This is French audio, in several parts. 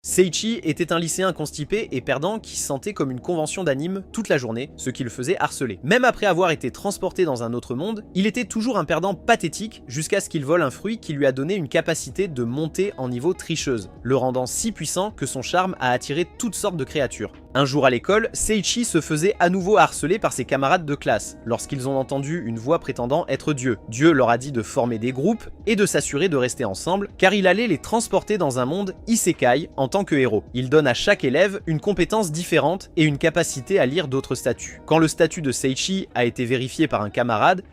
Seiichi était un lycéen constipé et perdant qui se sentait comme une convention d'anime toute la journée, ce qui le faisait harceler. Même après avoir été transporté dans un autre monde, il était toujours un perdant pathétique jusqu'à ce qu'il vole un fruit qui lui a donné une capacité de monter en niveau tricheuse, le rendant si puissant que son charme a attiré toutes sortes de créatures. Un jour à l'école, Seiichi se faisait à nouveau harceler par ses camarades de classe, lorsqu'ils ont entendu une voix prétendant être Dieu. Dieu leur a dit de former des groupes et de s'assurer de rester ensemble, car il allait les transporter dans un monde isekai en tant que héros. Il donne à chaque élève une compétence différente et une capacité à lire d'autres statuts. Quand le statut de Seiichi a été vérifié par un camarade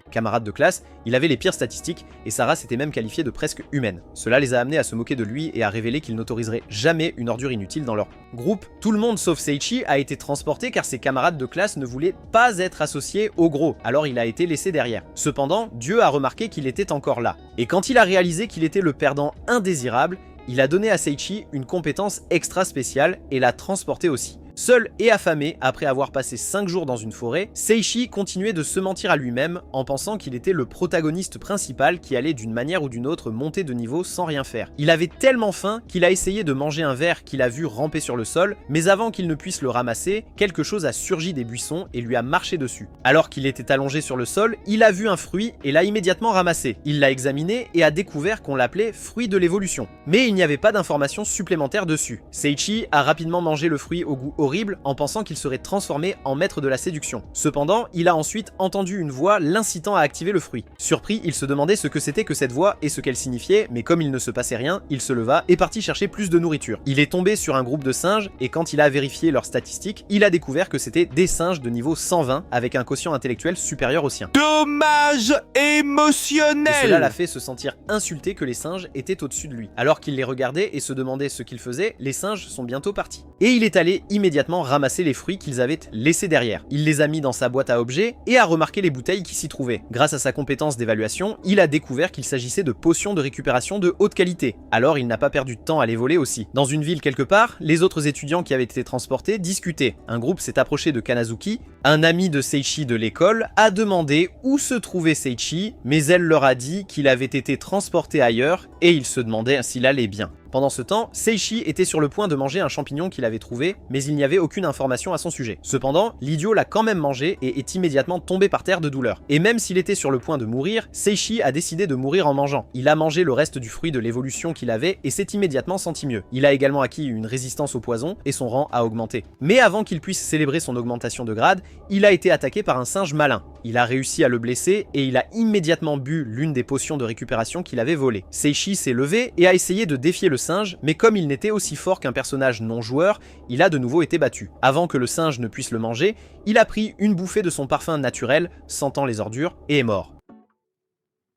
de classe, il avait les pires statistiques et sa race était même qualifiée de presque humaine. Cela les a amenés à se moquer de lui et à révéler qu'ils n'autoriseraient jamais une ordure inutile dans leur groupe. Tout le monde sauf Seiichi a été transporté car ses camarades de classe ne voulaient pas être associés au gros, alors il a été laissé derrière. Cependant, Dieu a remarqué qu'il était encore là. Et quand il a réalisé qu'il était le perdant indésirable, il a donné à Seiichi une compétence extra spéciale et l'a transporté aussi. Seul et affamé, après avoir passé 5 jours dans une forêt, Seiichi continuait de se mentir à lui-même en pensant qu'il était le protagoniste principal qui allait d'une manière ou d'une autre monter de niveau sans rien faire. Il avait tellement faim qu'il a essayé de manger un ver qu'il a vu ramper sur le sol, mais avant qu'il ne puisse le ramasser, quelque chose a surgi des buissons et lui a marché dessus. Alors qu'il était allongé sur le sol, il a vu un fruit et l'a immédiatement ramassé. Il l'a examiné et a découvert qu'on l'appelait fruit de l'évolution. Mais il n'y avait pas d'informations supplémentaires dessus. Seiichi a rapidement mangé le fruit au goût horrible en pensant qu'il serait transformé en maître de la séduction. Cependant, il a ensuite entendu une voix l'incitant à activer le fruit. Surpris, il se demandait ce que c'était que cette voix et ce qu'elle signifiait, mais comme il ne se passait rien, il se leva et partit chercher plus de nourriture. Il est tombé sur un groupe de singes et quand il a vérifié leurs statistiques, il a découvert que c'était des singes de niveau 120 avec un quotient intellectuel supérieur au sien. Dommage émotionnel! Et cela l'a fait se sentir insulté que les singes étaient au-dessus de lui. Alors qu'il les regardait et se demandait ce qu'ils faisaient, les singes sont bientôt partis. Et il est allé immédiatement ramasser les fruits qu'ils avaient laissés derrière. Il les a mis dans sa boîte à objets et a remarqué les bouteilles qui s'y trouvaient. Grâce à sa compétence d'évaluation, il a découvert qu'il s'agissait de potions de récupération de haute qualité. Alors il n'a pas perdu de temps à les voler aussi. Dans une ville quelque part, les autres étudiants qui avaient été transportés discutaient. Un groupe s'est approché de Kanazuki, un ami de Seiichi de l'école, a demandé où se trouvait Seiichi, mais elle leur a dit qu'il avait été transporté ailleurs et il se demandait s'il allait bien. Pendant ce temps, Seiichi était sur le point de manger un champignon qu'il avait trouvé, mais il n'y avait aucune information à son sujet. Cependant, l'idiot l'a quand même mangé et est immédiatement tombé par terre de douleur. Et même s'il était sur le point de mourir, Seiichi a décidé de mourir en mangeant. Il a mangé le reste du fruit de l'évolution qu'il avait et s'est immédiatement senti mieux. Il a également acquis une résistance au poison et son rang a augmenté. Mais avant qu'il puisse célébrer son augmentation de grade, il a été attaqué par un singe malin. Il a réussi à le blesser et il a immédiatement bu l'une des potions de récupération qu'il avait volées. Seiichi s'est levé et a essayé de défier le singe, mais comme il n'était aussi fort qu'un personnage non joueur, il a de nouveau été battu. Avant que le singe ne puisse le manger, il a pris une bouffée de son parfum naturel, sentant les ordures, et est mort.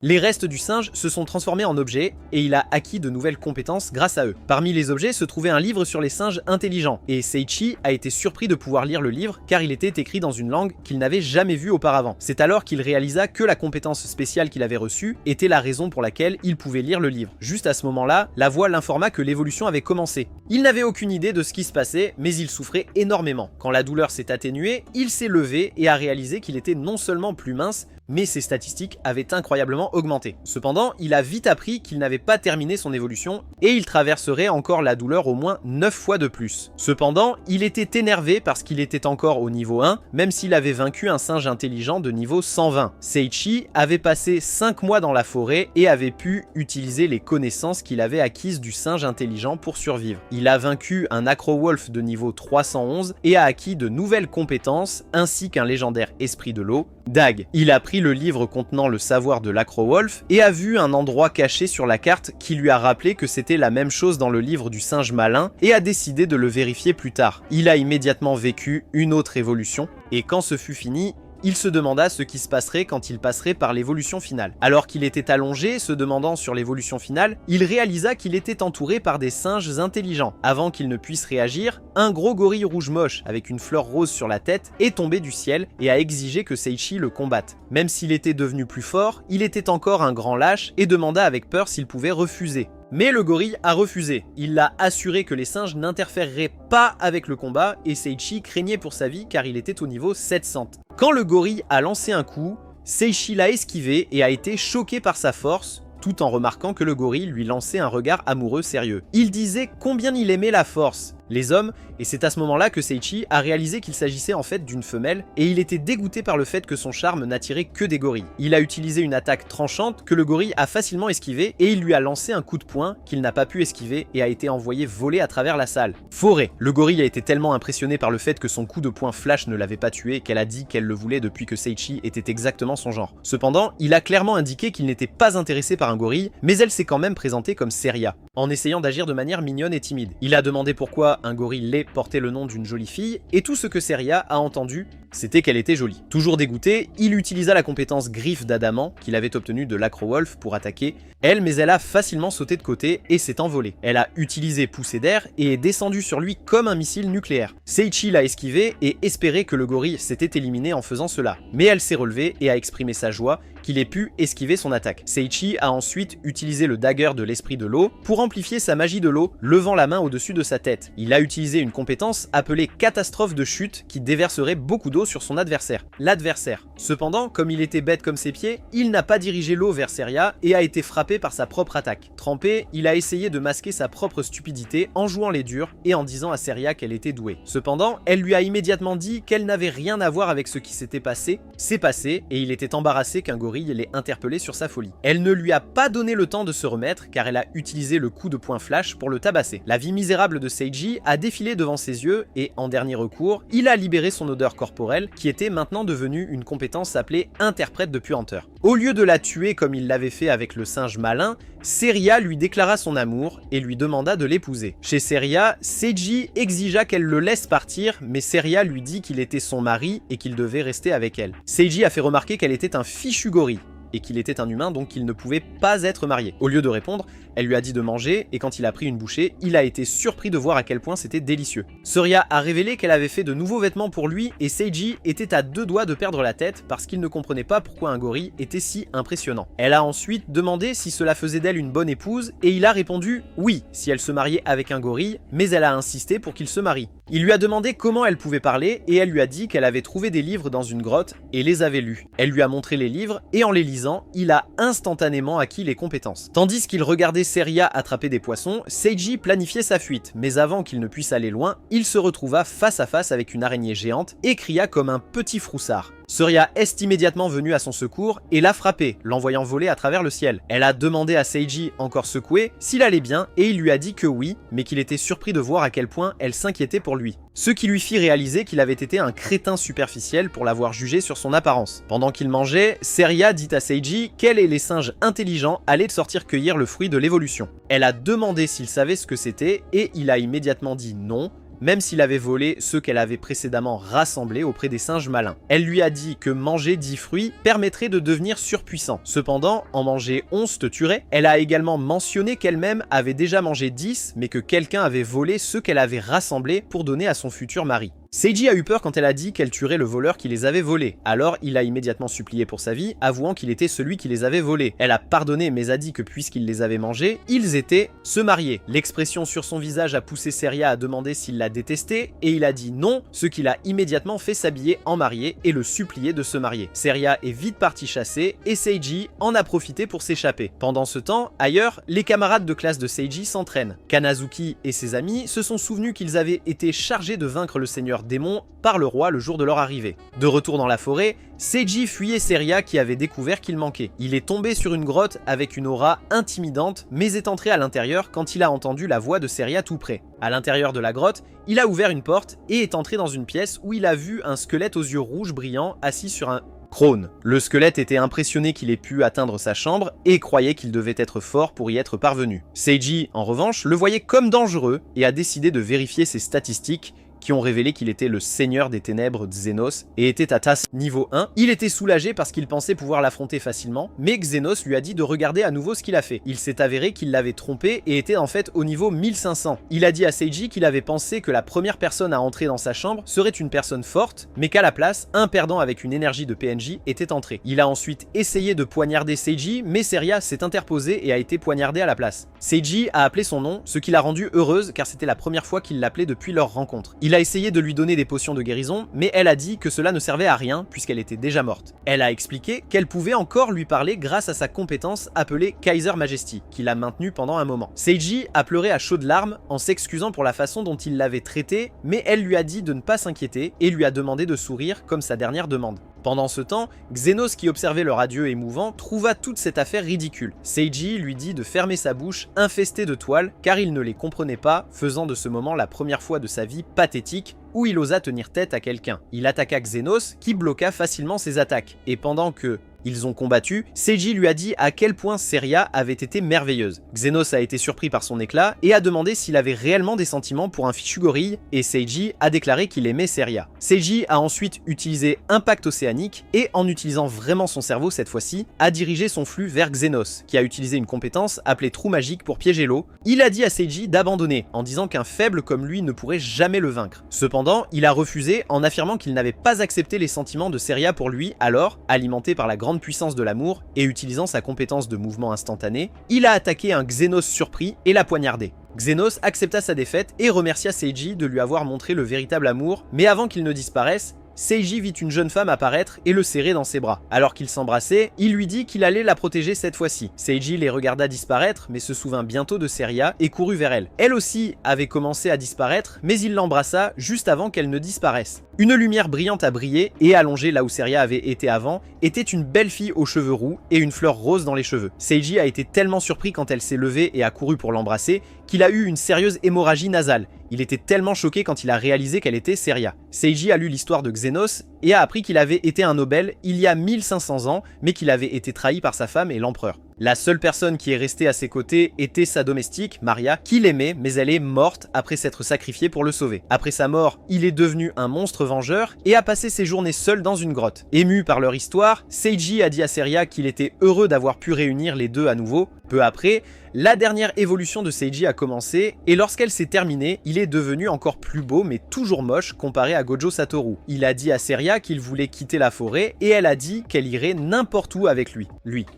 Les restes du singe se sont transformés en objets et il a acquis de nouvelles compétences grâce à eux. Parmi les objets se trouvait un livre sur les singes intelligents et Seiichi a été surpris de pouvoir lire le livre car il était écrit dans une langue qu'il n'avait jamais vue auparavant. C'est alors qu'il réalisa que la compétence spéciale qu'il avait reçue était la raison pour laquelle il pouvait lire le livre. Juste à ce moment-là, la voix l'informa que l'évolution avait commencé. Il n'avait aucune idée de ce qui se passait, mais il souffrait énormément. Quand la douleur s'est atténuée, il s'est levé et a réalisé qu'il était non seulement plus mince, mais ses statistiques avaient incroyablement augmenté. Cependant, il a vite appris qu'il n'avait pas terminé son évolution et il traverserait encore la douleur au moins 9 fois de plus. Cependant, il était énervé parce qu'il était encore au niveau 1, même s'il avait vaincu un singe intelligent de niveau 120. Seiichi avait passé 5 mois dans la forêt et avait pu utiliser les connaissances qu'il avait acquises du singe intelligent pour survivre. Il a vaincu un acro-wolf de niveau 311 et a acquis de nouvelles compétences ainsi qu'un légendaire esprit de l'eau, Dag. Il a pris le livre contenant le savoir de l'acro-wolf et a vu un endroit caché sur la carte qui lui a rappelé que c'était la même chose dans le livre du singe malin et a décidé de le vérifier plus tard. Il a immédiatement vécu une autre évolution et quand ce fut fini, il se demanda ce qui se passerait quand il passerait par l'évolution finale. Alors qu'il était allongé, se demandant sur l'évolution finale, il réalisa qu'il était entouré par des singes intelligents. Avant qu'il ne puisse réagir, un gros gorille rouge moche avec une fleur rose sur la tête est tombé du ciel et a exigé que Seiichi le combatte. Même s'il était devenu plus fort, il était encore un grand lâche et demanda avec peur s'il pouvait refuser. Mais le gorille a refusé. Il l'a assuré que les singes n'interféreraient pas avec le combat et Seiichi craignait pour sa vie car il était au niveau 700. Quand le gorille a lancé un coup, Seiichi l'a esquivé et a été choqué par sa force, tout en remarquant que le gorille lui lançait un regard amoureux sérieux. Il disait combien il aimait la force, les hommes, et c'est à ce moment-là que Seiichi a réalisé qu'il s'agissait en fait d'une femelle, et il était dégoûté par le fait que son charme n'attirait que des gorilles. Il a utilisé une attaque tranchante que le gorille a facilement esquivé, et il lui a lancé un coup de poing qu'il n'a pas pu esquiver et a été envoyé voler à travers la salle. Forêt. Le gorille a été tellement impressionné par le fait que son coup de poing flash ne l'avait pas tué qu'elle a dit qu'elle le voulait depuis que Seiichi était exactement son genre. Cependant, il a clairement indiqué qu'il n'était pas intéressé par un gorille, mais elle s'est quand même présentée comme Seria, en essayant d'agir de manière mignonne et timide. Il a demandé pourquoi un gorille laid portait le nom d'une jolie fille, et tout ce que Seria a entendu, c'était qu'elle était jolie. Toujours dégoûté, il utilisa la compétence griffe d'adamant qu'il avait obtenue de l'Acrowolf pour attaquer elle, mais elle a facilement sauté de côté et s'est envolée. Elle a utilisé poussée d'air et est descendue sur lui comme un missile nucléaire. Seiichi l'a esquivé et espérait que le gorille s'était éliminé en faisant cela, mais elle s'est relevée et a exprimé sa joie qu'il ait pu esquiver son attaque. Seiichi a ensuite utilisé le dagger de l'esprit de l'eau pour amplifier sa magie de l'eau, levant la main au-dessus de sa tête. Il a utilisé une compétence appelée catastrophe de chute qui déverserait beaucoup d'eau sur son adversaire, l'adversaire. Cependant, comme il était bête comme ses pieds, il n'a pas dirigé l'eau vers Seria et a été frappé par sa propre attaque. Trempé, il a essayé de masquer sa propre stupidité en jouant les durs et en disant à Seria qu'elle était douée. Cependant, elle lui a immédiatement dit qu'elle n'avait rien à voir avec ce qui s'était passé. C'est passé et il était embarrassé qu'un gorille l'ait interpellé sur sa folie. Elle ne lui a pas donné le temps de se remettre car elle a utilisé le coup de poing flash pour le tabasser. La vie misérable de Seiji a défilé devant ses yeux et, en dernier recours, il a libéré son odeur corporelle qui était maintenant devenue une compétence appelée interprète de puanteur. Au lieu de la tuer comme il l'avait fait avec le singe malin, Seria lui déclara son amour et lui demanda de l'épouser. Chez Seria, Seiji exigea qu'elle le laisse partir, mais Seria lui dit qu'il était son mari et qu'il devait rester avec elle. Seiji a fait remarquer qu'elle était un fichu gorille et qu'il était un humain donc qu'il ne pouvait pas être marié. Au lieu de répondre, elle lui a dit de manger et quand il a pris une bouchée, il a été surpris de voir à quel point c'était délicieux. Seria a révélé qu'elle avait fait de nouveaux vêtements pour lui et Seiji était à deux doigts de perdre la tête parce qu'il ne comprenait pas pourquoi un gorille était si impressionnant. Elle a ensuite demandé si cela faisait d'elle une bonne épouse et il a répondu oui si elle se mariait avec un gorille, mais elle a insisté pour qu'il se marie. Il lui a demandé comment elle pouvait parler et elle lui a dit qu'elle avait trouvé des livres dans une grotte et les avait lus. Elle lui a montré les livres et en les lisant, il a instantanément acquis les compétences. Tandis qu'il regardait Seria attraper des poissons, Seiji planifiait sa fuite, mais avant qu'il ne puisse aller loin, il se retrouva face à face avec une araignée géante et cria comme un petit froussard. Seria est immédiatement venue à son secours et l'a frappé, l'envoyant voler à travers le ciel. Elle a demandé à Seiji, encore secoué, s'il allait bien et il lui a dit que oui, mais qu'il était surpris de voir à quel point elle s'inquiétait pour lui. Ce qui lui fit réaliser qu'il avait été un crétin superficiel pour l'avoir jugé sur son apparence. Pendant qu'il mangeait, Seria dit à Seiji qu'elle et les singes intelligents allaient sortir cueillir le fruit de l'évolution. Elle a demandé s'il savait ce que c'était et il a immédiatement dit non, même s'il avait volé ceux qu'elle avait précédemment rassemblés auprès des singes malins. Elle lui a dit que manger 10 fruits permettrait de devenir surpuissant. Cependant, en manger 11 te tuerait. Elle a également mentionné qu'elle-même avait déjà mangé 10, mais que quelqu'un avait volé ceux qu'elle avait rassemblés pour donner à son futur mari. Seiji a eu peur quand elle a dit qu'elle tuerait le voleur qui les avait volés, alors il a immédiatement supplié pour sa vie, avouant qu'il était celui qui les avait volés. Elle a pardonné mais a dit que puisqu'il les avait mangés, ils étaient se marier. L'expression sur son visage a poussé Seria à demander s'il la détestait, et il a dit non, ce qui l'a immédiatement fait s'habiller en marié et le supplier de se marier. Seria est vite partie chasser, et Seiji en a profité pour s'échapper. Pendant ce temps, ailleurs, les camarades de classe de Seiji s'entraînent. Kanazuki et ses amis se sont souvenus qu'ils avaient été chargés de vaincre le seigneur démon par le roi le jour de leur arrivée. De retour dans la forêt, Seiji fuyait Seria qui avait découvert qu'il manquait. Il est tombé sur une grotte avec une aura intimidante, mais est entré à l'intérieur quand il a entendu la voix de Seria tout près. À l'intérieur de la grotte, il a ouvert une porte et est entré dans une pièce où il a vu un squelette aux yeux rouges brillants assis sur un trône. Le squelette était impressionné qu'il ait pu atteindre sa chambre et croyait qu'il devait être fort pour y être parvenu. Seiji, en revanche, le voyait comme dangereux et a décidé de vérifier ses statistiques qui ont révélé qu'il était le seigneur des ténèbres Xenos et était à tasse niveau 1. Il était soulagé parce qu'il pensait pouvoir l'affronter facilement, mais Xenos lui a dit de regarder à nouveau ce qu'il a fait. Il s'est avéré qu'il l'avait trompé et était en fait au niveau 1500. Il a dit à Seiji qu'il avait pensé que la première personne à entrer dans sa chambre serait une personne forte, mais qu'à la place, un perdant avec une énergie de PNJ était entré. Il a ensuite essayé de poignarder Seiji, mais Seria s'est interposé et a été poignardé à la place. Seiji a appelé son nom, ce qui l'a rendue heureuse car c'était la première fois qu'il l'appelait depuis leur rencontre. Il Il a essayé de lui donner des potions de guérison, mais elle a dit que cela ne servait à rien puisqu'elle était déjà morte. Elle a expliqué qu'elle pouvait encore lui parler grâce à sa compétence appelée Kaiser Majesty, qu'il a maintenue pendant un moment. Seiji a pleuré à chaudes larmes en s'excusant pour la façon dont il l'avait traitée, mais elle lui a dit de ne pas s'inquiéter et lui a demandé de sourire comme sa dernière demande. Pendant ce temps, Xenos qui observait leur adieu émouvant trouva toute cette affaire ridicule. Seiji lui dit de fermer sa bouche infestée de toiles car il ne les comprenait pas, faisant de ce moment la première fois de sa vie pathétique où il osa tenir tête à quelqu'un. Il attaqua Xenos qui bloqua facilement ses attaques, et pendant que ils ont combattu, Seiji lui a dit à quel point Seria avait été merveilleuse. Xenos a été surpris par son éclat et a demandé s'il avait réellement des sentiments pour un fichu gorille, et Seiji a déclaré qu'il aimait Seria. Seiji a ensuite utilisé Impact Océanique et, en utilisant vraiment son cerveau cette fois-ci, a dirigé son flux vers Xenos, qui a utilisé une compétence appelée Trou Magique pour piéger l'eau. Il a dit à Seiji d'abandonner, en disant qu'un faible comme lui ne pourrait jamais le vaincre. Cependant, il a refusé en affirmant qu'il n'avait pas accepté les sentiments de Seria pour lui, alors, alimenté par la grande puissance de l'amour et utilisant sa compétence de mouvement instantané, il a attaqué un Xenos surpris et l'a poignardé. Xenos accepta sa défaite et remercia Seiji de lui avoir montré le véritable amour, mais avant qu'il ne disparaisse, Seiji vit une jeune femme apparaître et le serrer dans ses bras. Alors qu'ils s'embrassaient, il lui dit qu'il allait la protéger cette fois-ci. Seiji les regarda disparaître, mais se souvint bientôt de Seria et courut vers elle. Elle aussi avait commencé à disparaître, mais il l'embrassa juste avant qu'elle ne disparaisse. Une lumière brillante a brillé, et allongée là où Seria avait été avant, était une belle fille aux cheveux roux et une fleur rose dans les cheveux. Seiji a été tellement surpris quand elle s'est levée et a couru pour l'embrasser, qu'il a eu une sérieuse hémorragie nasale. Il était tellement choqué quand il a réalisé qu'elle était Seria. Seiji a lu l'histoire de Xenos et a appris qu'il avait été un Nobel il y a 1500 ans, mais qu'il avait été trahi par sa femme et l'empereur. La seule personne qui est restée à ses côtés était sa domestique, Maria, qui l'aimait, mais elle est morte après s'être sacrifiée pour le sauver. Après sa mort, il est devenu un monstre vengeur et a passé ses journées seul dans une grotte. Ému par leur histoire, Seiji a dit à Seria qu'il était heureux d'avoir pu réunir les deux à nouveau. Peu après, la dernière évolution de Seiji a commencé, et lorsqu'elle s'est terminée, il est devenu encore plus beau mais toujours moche comparé à Gojo Satoru. Il a dit à Seria qu'il voulait quitter la forêt, et elle a dit qu'elle irait n'importe où avec lui.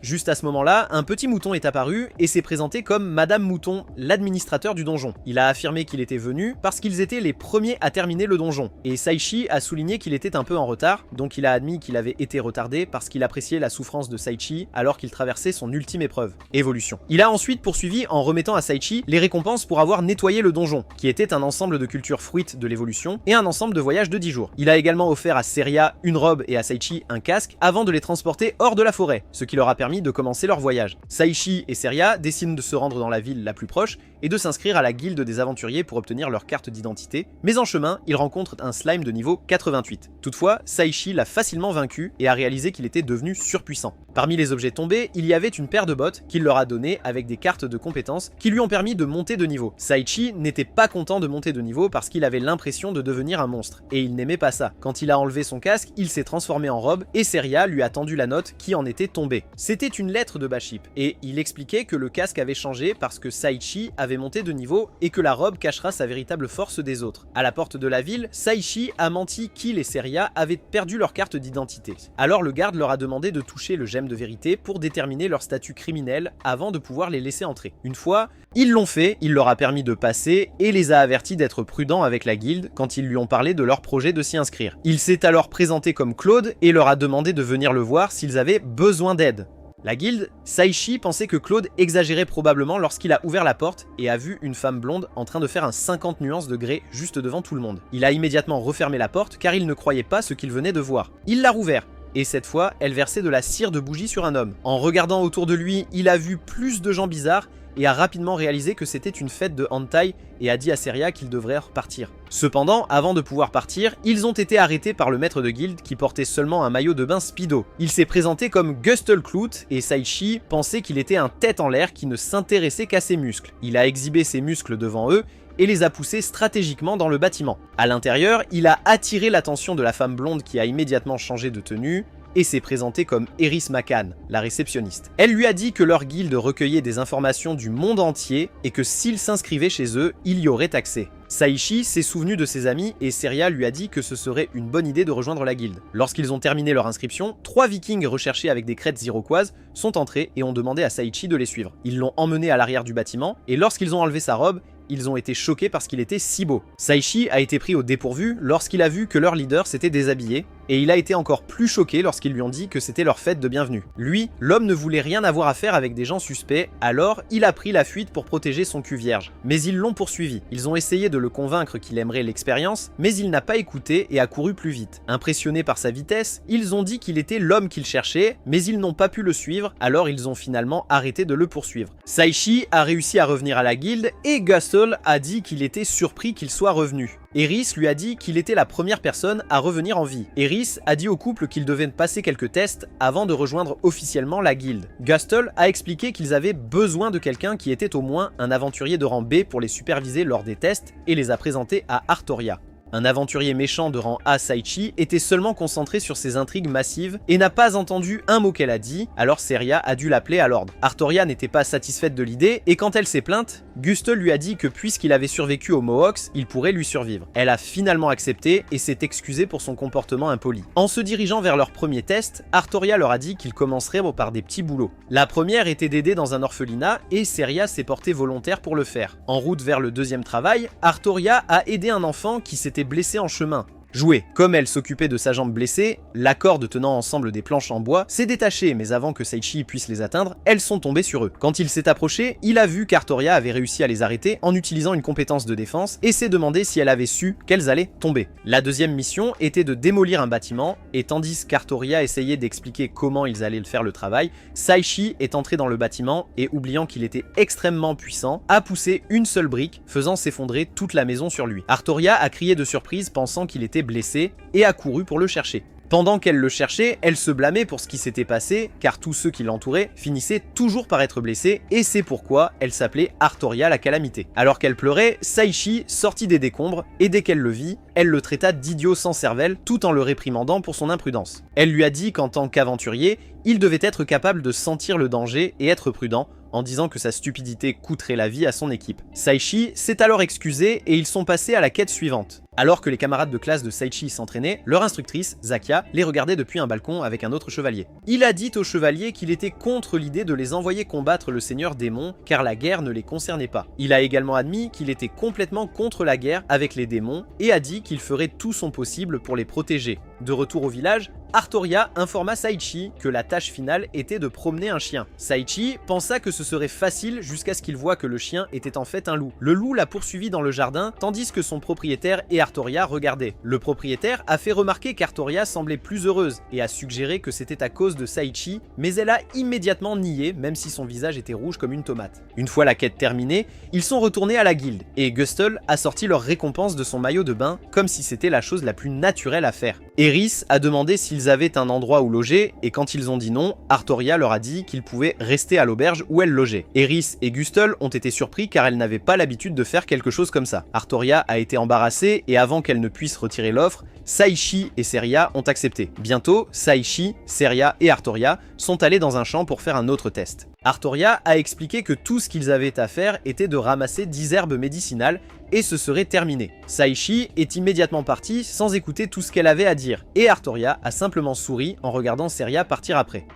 Juste à ce moment-là, un petit mouton est apparu et s'est présenté comme Madame Mouton, l'administrateur du donjon. Il a affirmé qu'il était venu parce qu'ils étaient les premiers à terminer le donjon, et Saichi a souligné qu'il était un peu en retard, donc il a admis qu'il avait été retardé parce qu'il appréciait la souffrance de Saichi alors qu'il traversait son ultime épreuve, évolution. Il a ensuite poursuivi en remettant à Saichi les récompenses pour avoir nettoyé le donjon, qui était un ensemble de cultures fruites de l'évolution et un ensemble de voyages de 10 jours. Il a également offert à Seria une robe et à Saichi un casque avant de les transporter hors de la forêt, ce qui leur a permis de commencer leur voyage. Saichi et Seria décident de se rendre dans la ville la plus proche et de s'inscrire à la guilde des aventuriers pour obtenir leur carte d'identité, mais en chemin, ils rencontrent un slime de niveau 88. Toutefois, Saichi l'a facilement vaincu et a réalisé qu'il était devenu surpuissant. Parmi les objets tombés, il y avait une paire de bottes qu'il leur a donné avec des cartes de compétences qui lui ont permis de monter de niveau. Saichi n'était pas content de monter de niveau parce qu'il avait l'impression de devenir un monstre, et il n'aimait pas ça. Quand il a enlevé son casque, il s'est transformé en robe, et Seria lui a tendu la note qui en était tombée. C'était une lettre de Baship, et il expliquait que le casque avait changé parce que Saichi avait monté de niveau et que la robe cachera sa véritable force des autres. À la porte de la ville, Saichi a menti qu'il et Seria avaient perdu leur carte d'identité. Alors le garde leur a demandé de toucher le gemme de vérité pour déterminer leur statut criminel avant de pouvoir les laisser entrer. Une fois, ils l'ont fait, il leur a permis de passer et les a avertis d'être prudents avec la guilde quand ils lui ont parlé de leur projet de s'y inscrire. Il s'est alors présenté comme Claude et leur a demandé de venir le voir s'ils avaient besoin d'aide. La guilde, Saichi pensait que Claude exagérait probablement lorsqu'il a ouvert la porte et a vu une femme blonde en train de faire un 50 nuances de grès juste devant tout le monde. Il a immédiatement refermé la porte car il ne croyait pas ce qu'il venait de voir. Il l'a rouvert. Et cette fois, elle versait de la cire de bougie sur un homme. En regardant autour de lui, il a vu plus de gens bizarres et a rapidement réalisé que c'était une fête de hentai et a dit à Seria qu'il devrait repartir. Cependant, avant de pouvoir partir, ils ont été arrêtés par le maître de guilde qui portait seulement un maillot de bain speedo. Il s'est présenté comme Gustelkloot et Saichi pensait qu'il était un tête en l'air qui ne s'intéressait qu'à ses muscles. Il a exhibé ses muscles devant eux et les a poussés stratégiquement dans le bâtiment. À l'intérieur, il a attiré l'attention de la femme blonde qui a immédiatement changé de tenue et s'est présentée comme Eris Makan, la réceptionniste. Elle lui a dit que leur guilde recueillait des informations du monde entier et que s'il s'inscrivait chez eux, il y aurait accès. Saichi s'est souvenu de ses amis et Seria lui a dit que ce serait une bonne idée de rejoindre la guilde. Lorsqu'ils ont terminé leur inscription, 3 vikings recherchés avec des crêtes iroquoises sont entrés et ont demandé à Saichi de les suivre. Ils l'ont emmené à l'arrière du bâtiment et lorsqu'ils ont enlevé sa robe, ils ont été choqués parce qu'il était si beau. Saichi a été pris au dépourvu lorsqu'il a vu que leur leader s'était déshabillé, et il a été encore plus choqué lorsqu'ils lui ont dit que c'était leur fête de bienvenue. Lui, l'homme ne voulait rien avoir à faire avec des gens suspects, alors il a pris la fuite pour protéger son cul vierge. Mais ils l'ont poursuivi. Ils ont essayé de le convaincre qu'il aimerait l'expérience, mais il n'a pas écouté et a couru plus vite. Impressionnés par sa vitesse, ils ont dit qu'il était l'homme qu'ils cherchaient, mais ils n'ont pas pu le suivre, alors ils ont finalement arrêté de le poursuivre. Saichi a réussi à revenir à la guilde, et Gustle a dit qu'il était surpris qu'il soit revenu. Eris lui a dit qu'il était la première personne à revenir en vie. Eris a dit au couple qu'ils devaient passer quelques tests avant de rejoindre officiellement la guilde. Gustle a expliqué qu'ils avaient besoin de quelqu'un qui était au moins un aventurier de rang B pour les superviser lors des tests et les a présentés à Artoria. Un aventurier méchant de rang A, Saichi, était seulement concentré sur ses intrigues massives et n'a pas entendu un mot qu'elle a dit, alors Seria a dû l'appeler à l'ordre. Artoria n'était pas satisfaite de l'idée, et quand elle s'est plainte, Gustle lui a dit que puisqu'il avait survécu aux Mohawks, il pourrait lui survivre. Elle a finalement accepté et s'est excusée pour son comportement impoli. En se dirigeant vers leur premier test, Artoria leur a dit qu'ils commenceraient par des petits boulots. La première était d'aider dans un orphelinat, et Seria s'est portée volontaire pour le faire. En route vers le deuxième travail, Artoria a aidé un enfant qui s'était blessé en chemin. Jouer. Comme elle s'occupait de sa jambe blessée, la corde tenant ensemble des planches en bois s'est détachée, mais avant que Saichi puisse les atteindre, elles sont tombées sur eux. Quand il s'est approché, il a vu qu'Artoria avait réussi à les arrêter en utilisant une compétence de défense et s'est demandé si elle avait su qu'elles allaient tomber. La deuxième mission était de démolir un bâtiment, et tandis qu'Artoria essayait d'expliquer comment ils allaient faire le travail, Saichi est entré dans le bâtiment et, oubliant qu'il était extrêmement puissant, a poussé une seule brique, faisant s'effondrer toute la maison sur lui. Artoria a crié de surprise pensant qu'il était blessé et a couru pour le chercher. Pendant qu'elle le cherchait, elle se blâmait pour ce qui s'était passé, car tous ceux qui l'entouraient finissaient toujours par être blessés, et c'est pourquoi elle s'appelait Artoria la Calamité. Alors qu'elle pleurait, Saichi sortit des décombres, et dès qu'elle le vit, elle le traita d'idiot sans cervelle, tout en le réprimandant pour son imprudence. Elle lui a dit qu'en tant qu'aventurier, il devait être capable de sentir le danger et être prudent, en disant que sa stupidité coûterait la vie à son équipe. Saichi s'est alors excusé et ils sont passés à la quête suivante. Alors que les camarades de classe de Saichi s'entraînaient, leur instructrice, Zakia, les regardait depuis un balcon avec un autre chevalier. Il a dit au chevalier qu'il était contre l'idée de les envoyer combattre le seigneur démon, car la guerre ne les concernait pas. Il a également admis qu'il était complètement contre la guerre avec les démons et a dit qu'il ferait tout son possible pour les protéger. De retour au village, Artoria informa Saichi que la tâche finale était de promener un chien. Saichi pensa que ce serait facile jusqu'à ce qu'il voit que le chien était en fait un loup. Le loup l'a poursuivi dans le jardin tandis que son propriétaire et Artoria regardaient. Le propriétaire a fait remarquer qu'Artoria semblait plus heureuse et a suggéré que c'était à cause de Saichi, mais elle a immédiatement nié, même si son visage était rouge comme une tomate. Une fois la quête terminée, ils sont retournés à la guilde et Gustle a sorti leur récompense de son maillot de bain comme si c'était la chose la plus naturelle à faire. Eris a demandé s'ils avaient un endroit où loger et quand ils ont dit non, Artoria leur a dit qu'ils pouvaient rester à l'auberge où elle logeait. Eris et Gustle ont été surpris car elles n'avaient pas l'habitude de faire quelque chose comme ça. Artoria a été embarrassée et avant qu'elle ne puisse retirer l'offre, Saichi et Seria ont accepté. Bientôt, Saichi, Seria et Artoria sont allés dans un champ pour faire un autre test. Artoria a expliqué que tout ce qu'ils avaient à faire était de ramasser 10 herbes médicinales et ce serait terminé. Saichi est immédiatement parti sans écouter tout ce qu'elle avait à dire, et Artoria a simplement souri en regardant Seria partir après.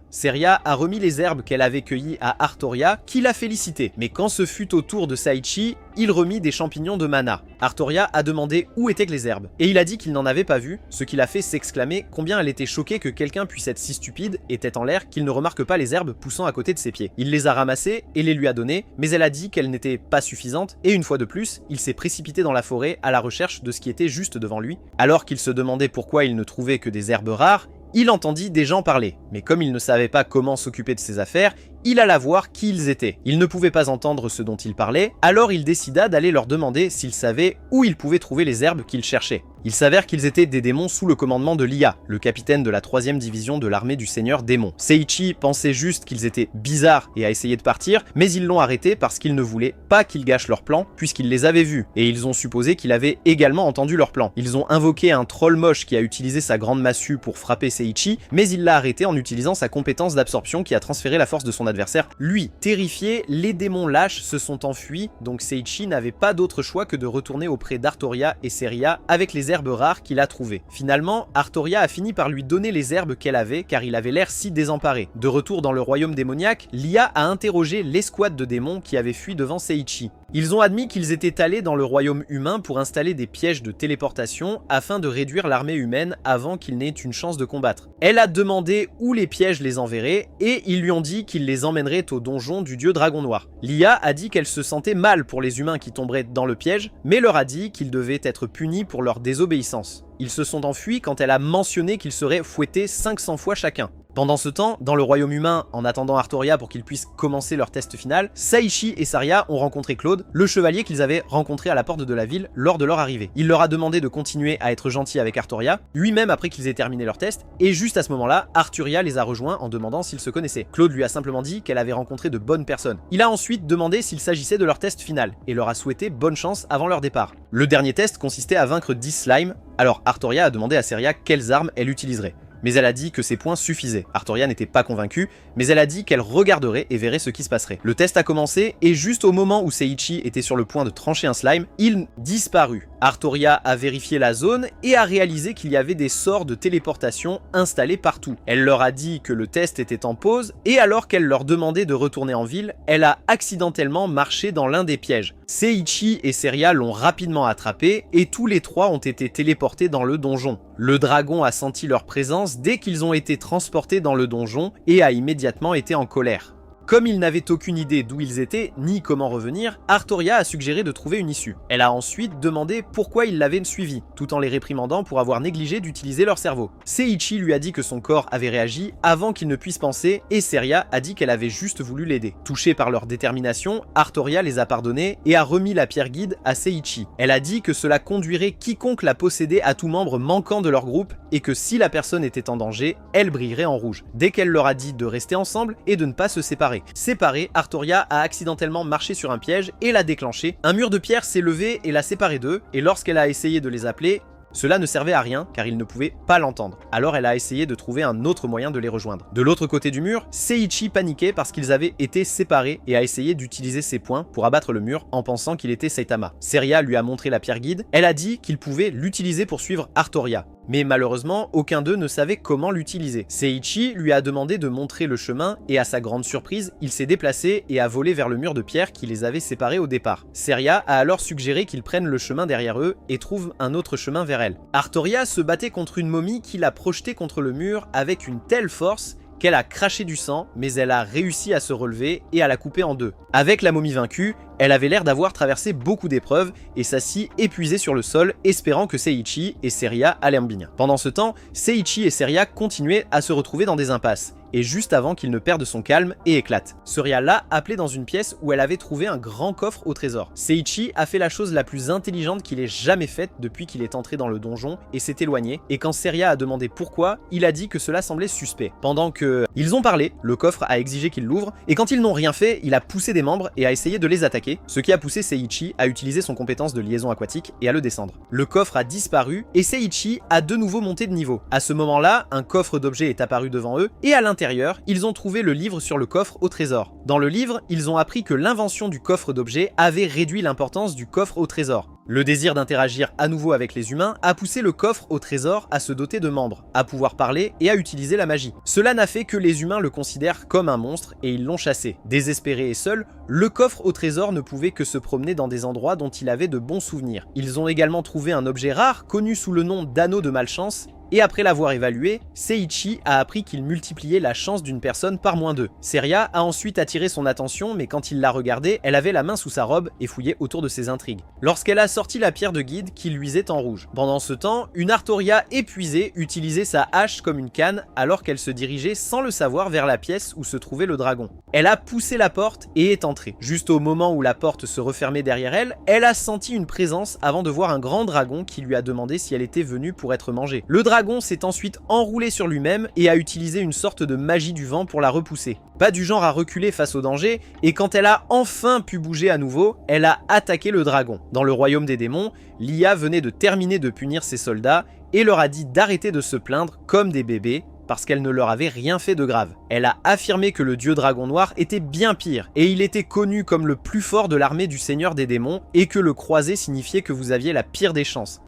Seria a remis les herbes qu'elle avait cueillies à Artoria, qui l'a félicité, mais quand ce fut au tour de Saichi, il remit des champignons de mana. Artoria a demandé où étaient les herbes, et il a dit qu'il n'en avait pas vu, ce qui l'a fait s'exclamer combien elle était choquée que quelqu'un puisse être si stupide et tête en l'air qu'il ne remarque pas les herbes poussant à côté de ses pieds. Il les a ramassées et les lui a données, mais elle a dit qu'elles n'étaient pas suffisantes, et une fois de plus, il s'est précipité dans la forêt à la recherche de ce qui était juste devant lui. Alors qu'il se demandait pourquoi il ne trouvait que des herbes rares, il entendit des gens parler, mais comme il ne savait pas comment s'occuper de ses affaires, il alla voir qui ils étaient. Il ne pouvait pas entendre ce dont ils parlaient, alors il décida d'aller leur demander s'ils savaient où ils pouvaient trouver les herbes qu'ils cherchaient. Il s'avère qu'ils étaient des démons sous le commandement de Lia, le capitaine de la 3e division de l'armée du Seigneur Démon. Seichi pensait juste qu'ils étaient bizarres et a essayé de partir, mais ils l'ont arrêté parce qu'ils ne voulaient pas qu'ils gâchent leur plan, puisqu'ils les avaient vus, et ils ont supposé qu'il avait également entendu leur plan. Ils ont invoqué un troll moche qui a utilisé sa grande massue pour frapper Seichi, mais il l'a arrêté en utilisant sa compétence d'absorption qui a transféré la force de son adversaire. Lui, terrifié, les démons lâches se sont enfuis, donc Seichi n'avait pas d'autre choix que de retourner auprès d'Artoria et Seria avec les herbes rares qu'il a trouvées. Finalement, Artoria a fini par lui donner les herbes qu'elle avait car il avait l'air si désemparé. De retour dans le royaume démoniaque, Lia a interrogé l'escouade de démons qui avait fui devant Seichi. Ils ont admis qu'ils étaient allés dans le royaume humain pour installer des pièges de téléportation afin de réduire l'armée humaine avant qu'ils n'aient une chance de combattre. Elle a demandé où les pièges les enverraient et ils lui ont dit qu'ils les emmèneraient au donjon du dieu dragon noir. L'IA a dit qu'elle se sentait mal pour les humains qui tomberaient dans le piège, mais leur a dit qu'ils devaient être punis pour leur désobéissance. Ils se sont enfuis quand elle a mentionné qu'ils seraient fouettés 500 fois chacun. Pendant ce temps, dans le royaume humain, en attendant Artoria pour qu'ils puissent commencer leur test final, Saichi et Saria ont rencontré Claude, le chevalier qu'ils avaient rencontré à la porte de la ville lors de leur arrivée. Il leur a demandé de continuer à être gentils avec Artoria, lui-même après qu'ils aient terminé leur test, et juste à ce moment-là, Arturia les a rejoints en demandant s'ils se connaissaient. Claude lui a simplement dit qu'elle avait rencontré de bonnes personnes. Il a ensuite demandé s'il s'agissait de leur test final, et leur a souhaité bonne chance avant leur départ. Le dernier test consistait à vaincre 10 slimes, alors Artoria a demandé à Saria quelles armes elle utiliserait. Mais elle a dit que ses points suffisaient. Artoria n'était pas convaincue, mais elle a dit qu'elle regarderait et verrait ce qui se passerait. Le test a commencé, et juste au moment où Seiichi était sur le point de trancher un slime, il disparut. Artoria a vérifié la zone et a réalisé qu'il y avait des sorts de téléportation installés partout. Elle leur a dit que le test était en pause, et alors qu'elle leur demandait de retourner en ville, elle a accidentellement marché dans l'un des pièges. Seiichi et Saria l'ont rapidement attrapé, et tous les trois ont été téléportés dans le donjon. Le dragon a senti leur présence dès qu'ils ont été transportés dans le donjon et a immédiatement été en colère. Comme ils n'avaient aucune idée d'où ils étaient, ni comment revenir, Artoria a suggéré de trouver une issue. Elle a ensuite demandé pourquoi ils l'avaient suivi, tout en les réprimandant pour avoir négligé d'utiliser leur cerveau. Seiichi lui a dit que son corps avait réagi avant qu'il ne puisse penser, et Saria a dit qu'elle avait juste voulu l'aider. Touchée par leur détermination, Artoria les a pardonnés et a remis la pierre guide à Seiichi. Elle a dit que cela conduirait quiconque la possédait à tout membre manquant de leur groupe, et que si la personne était en danger, elle brillerait en rouge. Dès qu'elle leur a dit de rester ensemble et de ne pas se séparer. Séparée, Artoria a accidentellement marché sur un piège et l'a déclenché. Un mur de pierre s'est levé et l'a séparé d'eux, et lorsqu'elle a essayé de les appeler, cela ne servait à rien car ils ne pouvaient pas l'entendre. Alors elle a essayé de trouver un autre moyen de les rejoindre. De l'autre côté du mur, Seiichi paniquait parce qu'ils avaient été séparés et a essayé d'utiliser ses poings pour abattre le mur en pensant qu'il était Saitama. Saria lui a montré la pierre guide, elle a dit qu'il pouvait l'utiliser pour suivre Artoria. Mais malheureusement, aucun d'eux ne savait comment l'utiliser. Seiichi lui a demandé de montrer le chemin et à sa grande surprise, il s'est déplacé et a volé vers le mur de pierre qui les avait séparés au départ. Saria a alors suggéré qu'ils prennent le chemin derrière eux et trouvent un autre chemin vers elle. Artoria se battait contre une momie qui l'a projetée contre le mur avec une telle force qu'elle a craché du sang, mais elle a réussi à se relever et à la couper en deux. Avec la momie vaincue, elle avait l'air d'avoir traversé beaucoup d'épreuves et s'assit épuisée sur le sol, espérant que Seiichi et Saria allaient bien. Pendant ce temps, Seiichi et Saria continuaient à se retrouver dans des impasses, et juste avant qu'il ne perde son calme et éclate. Saria l'a appelé dans une pièce où elle avait trouvé un grand coffre au trésor. Seiichi a fait la chose la plus intelligente qu'il ait jamais faite depuis qu'il est entré dans le donjon et s'est éloigné, et quand Saria a demandé pourquoi, il a dit que cela semblait suspect. Pendant que ils ont parlé, le coffre a exigé qu'il l'ouvre, et quand ils n'ont rien fait, il a poussé des membres et a essayé de les attaquer, ce qui a poussé Seiichi à utiliser son compétence de liaison aquatique et à le descendre. Le coffre a disparu et Seiichi a de nouveau monté de niveau. À ce moment-là, un coffre d'objets est apparu devant eux et à l'intérieur, ils ont trouvé le livre sur le coffre au trésor. Dans le livre, ils ont appris que l'invention du coffre d'objets avait réduit l'importance du coffre au trésor. Le désir d'interagir à nouveau avec les humains a poussé le coffre au trésor à se doter de membres, à pouvoir parler et à utiliser la magie. Cela n'a fait que les humains le considèrent comme un monstre et ils l'ont chassé. Désespéré et seul, le coffre au trésor ne pouvait que se promener dans des endroits dont il avait de bons souvenirs. Ils ont également trouvé un objet rare connu sous le nom d'anneau de malchance, et après l'avoir évalué, Seiichi a appris qu'il multipliait la chance d'une personne par -2. Saria a ensuite attiré son attention, mais quand il l'a regardée, elle avait la main sous sa robe et fouillait autour de ses intrigues. Lorsqu'elle a sorti la pierre de guide qui luisait en rouge. Pendant ce temps, une Artoria épuisée utilisait sa hache comme une canne alors qu'elle se dirigeait sans le savoir vers la pièce où se trouvait le dragon. Elle a poussé la porte et est entrée. Juste au moment où la porte se refermait derrière elle, elle a senti une présence avant de voir un grand dragon qui lui a demandé si elle était venue pour être mangée. Le dragon s'est ensuite enroulé sur lui-même et a utilisé une sorte de magie du vent pour la repousser. Pas du genre à reculer face au danger, et quand elle a enfin pu bouger à nouveau, elle a attaqué le dragon. Dans le royaume des démons, l'IA venait de terminer de punir ses soldats et leur a dit d'arrêter de se plaindre comme des bébés, parce qu'elle ne leur avait rien fait de grave. Elle a affirmé que le dieu dragon noir était bien pire, et il était connu comme le plus fort de l'armée du seigneur des démons, et que le croisé signifiait que vous aviez la pire des chances.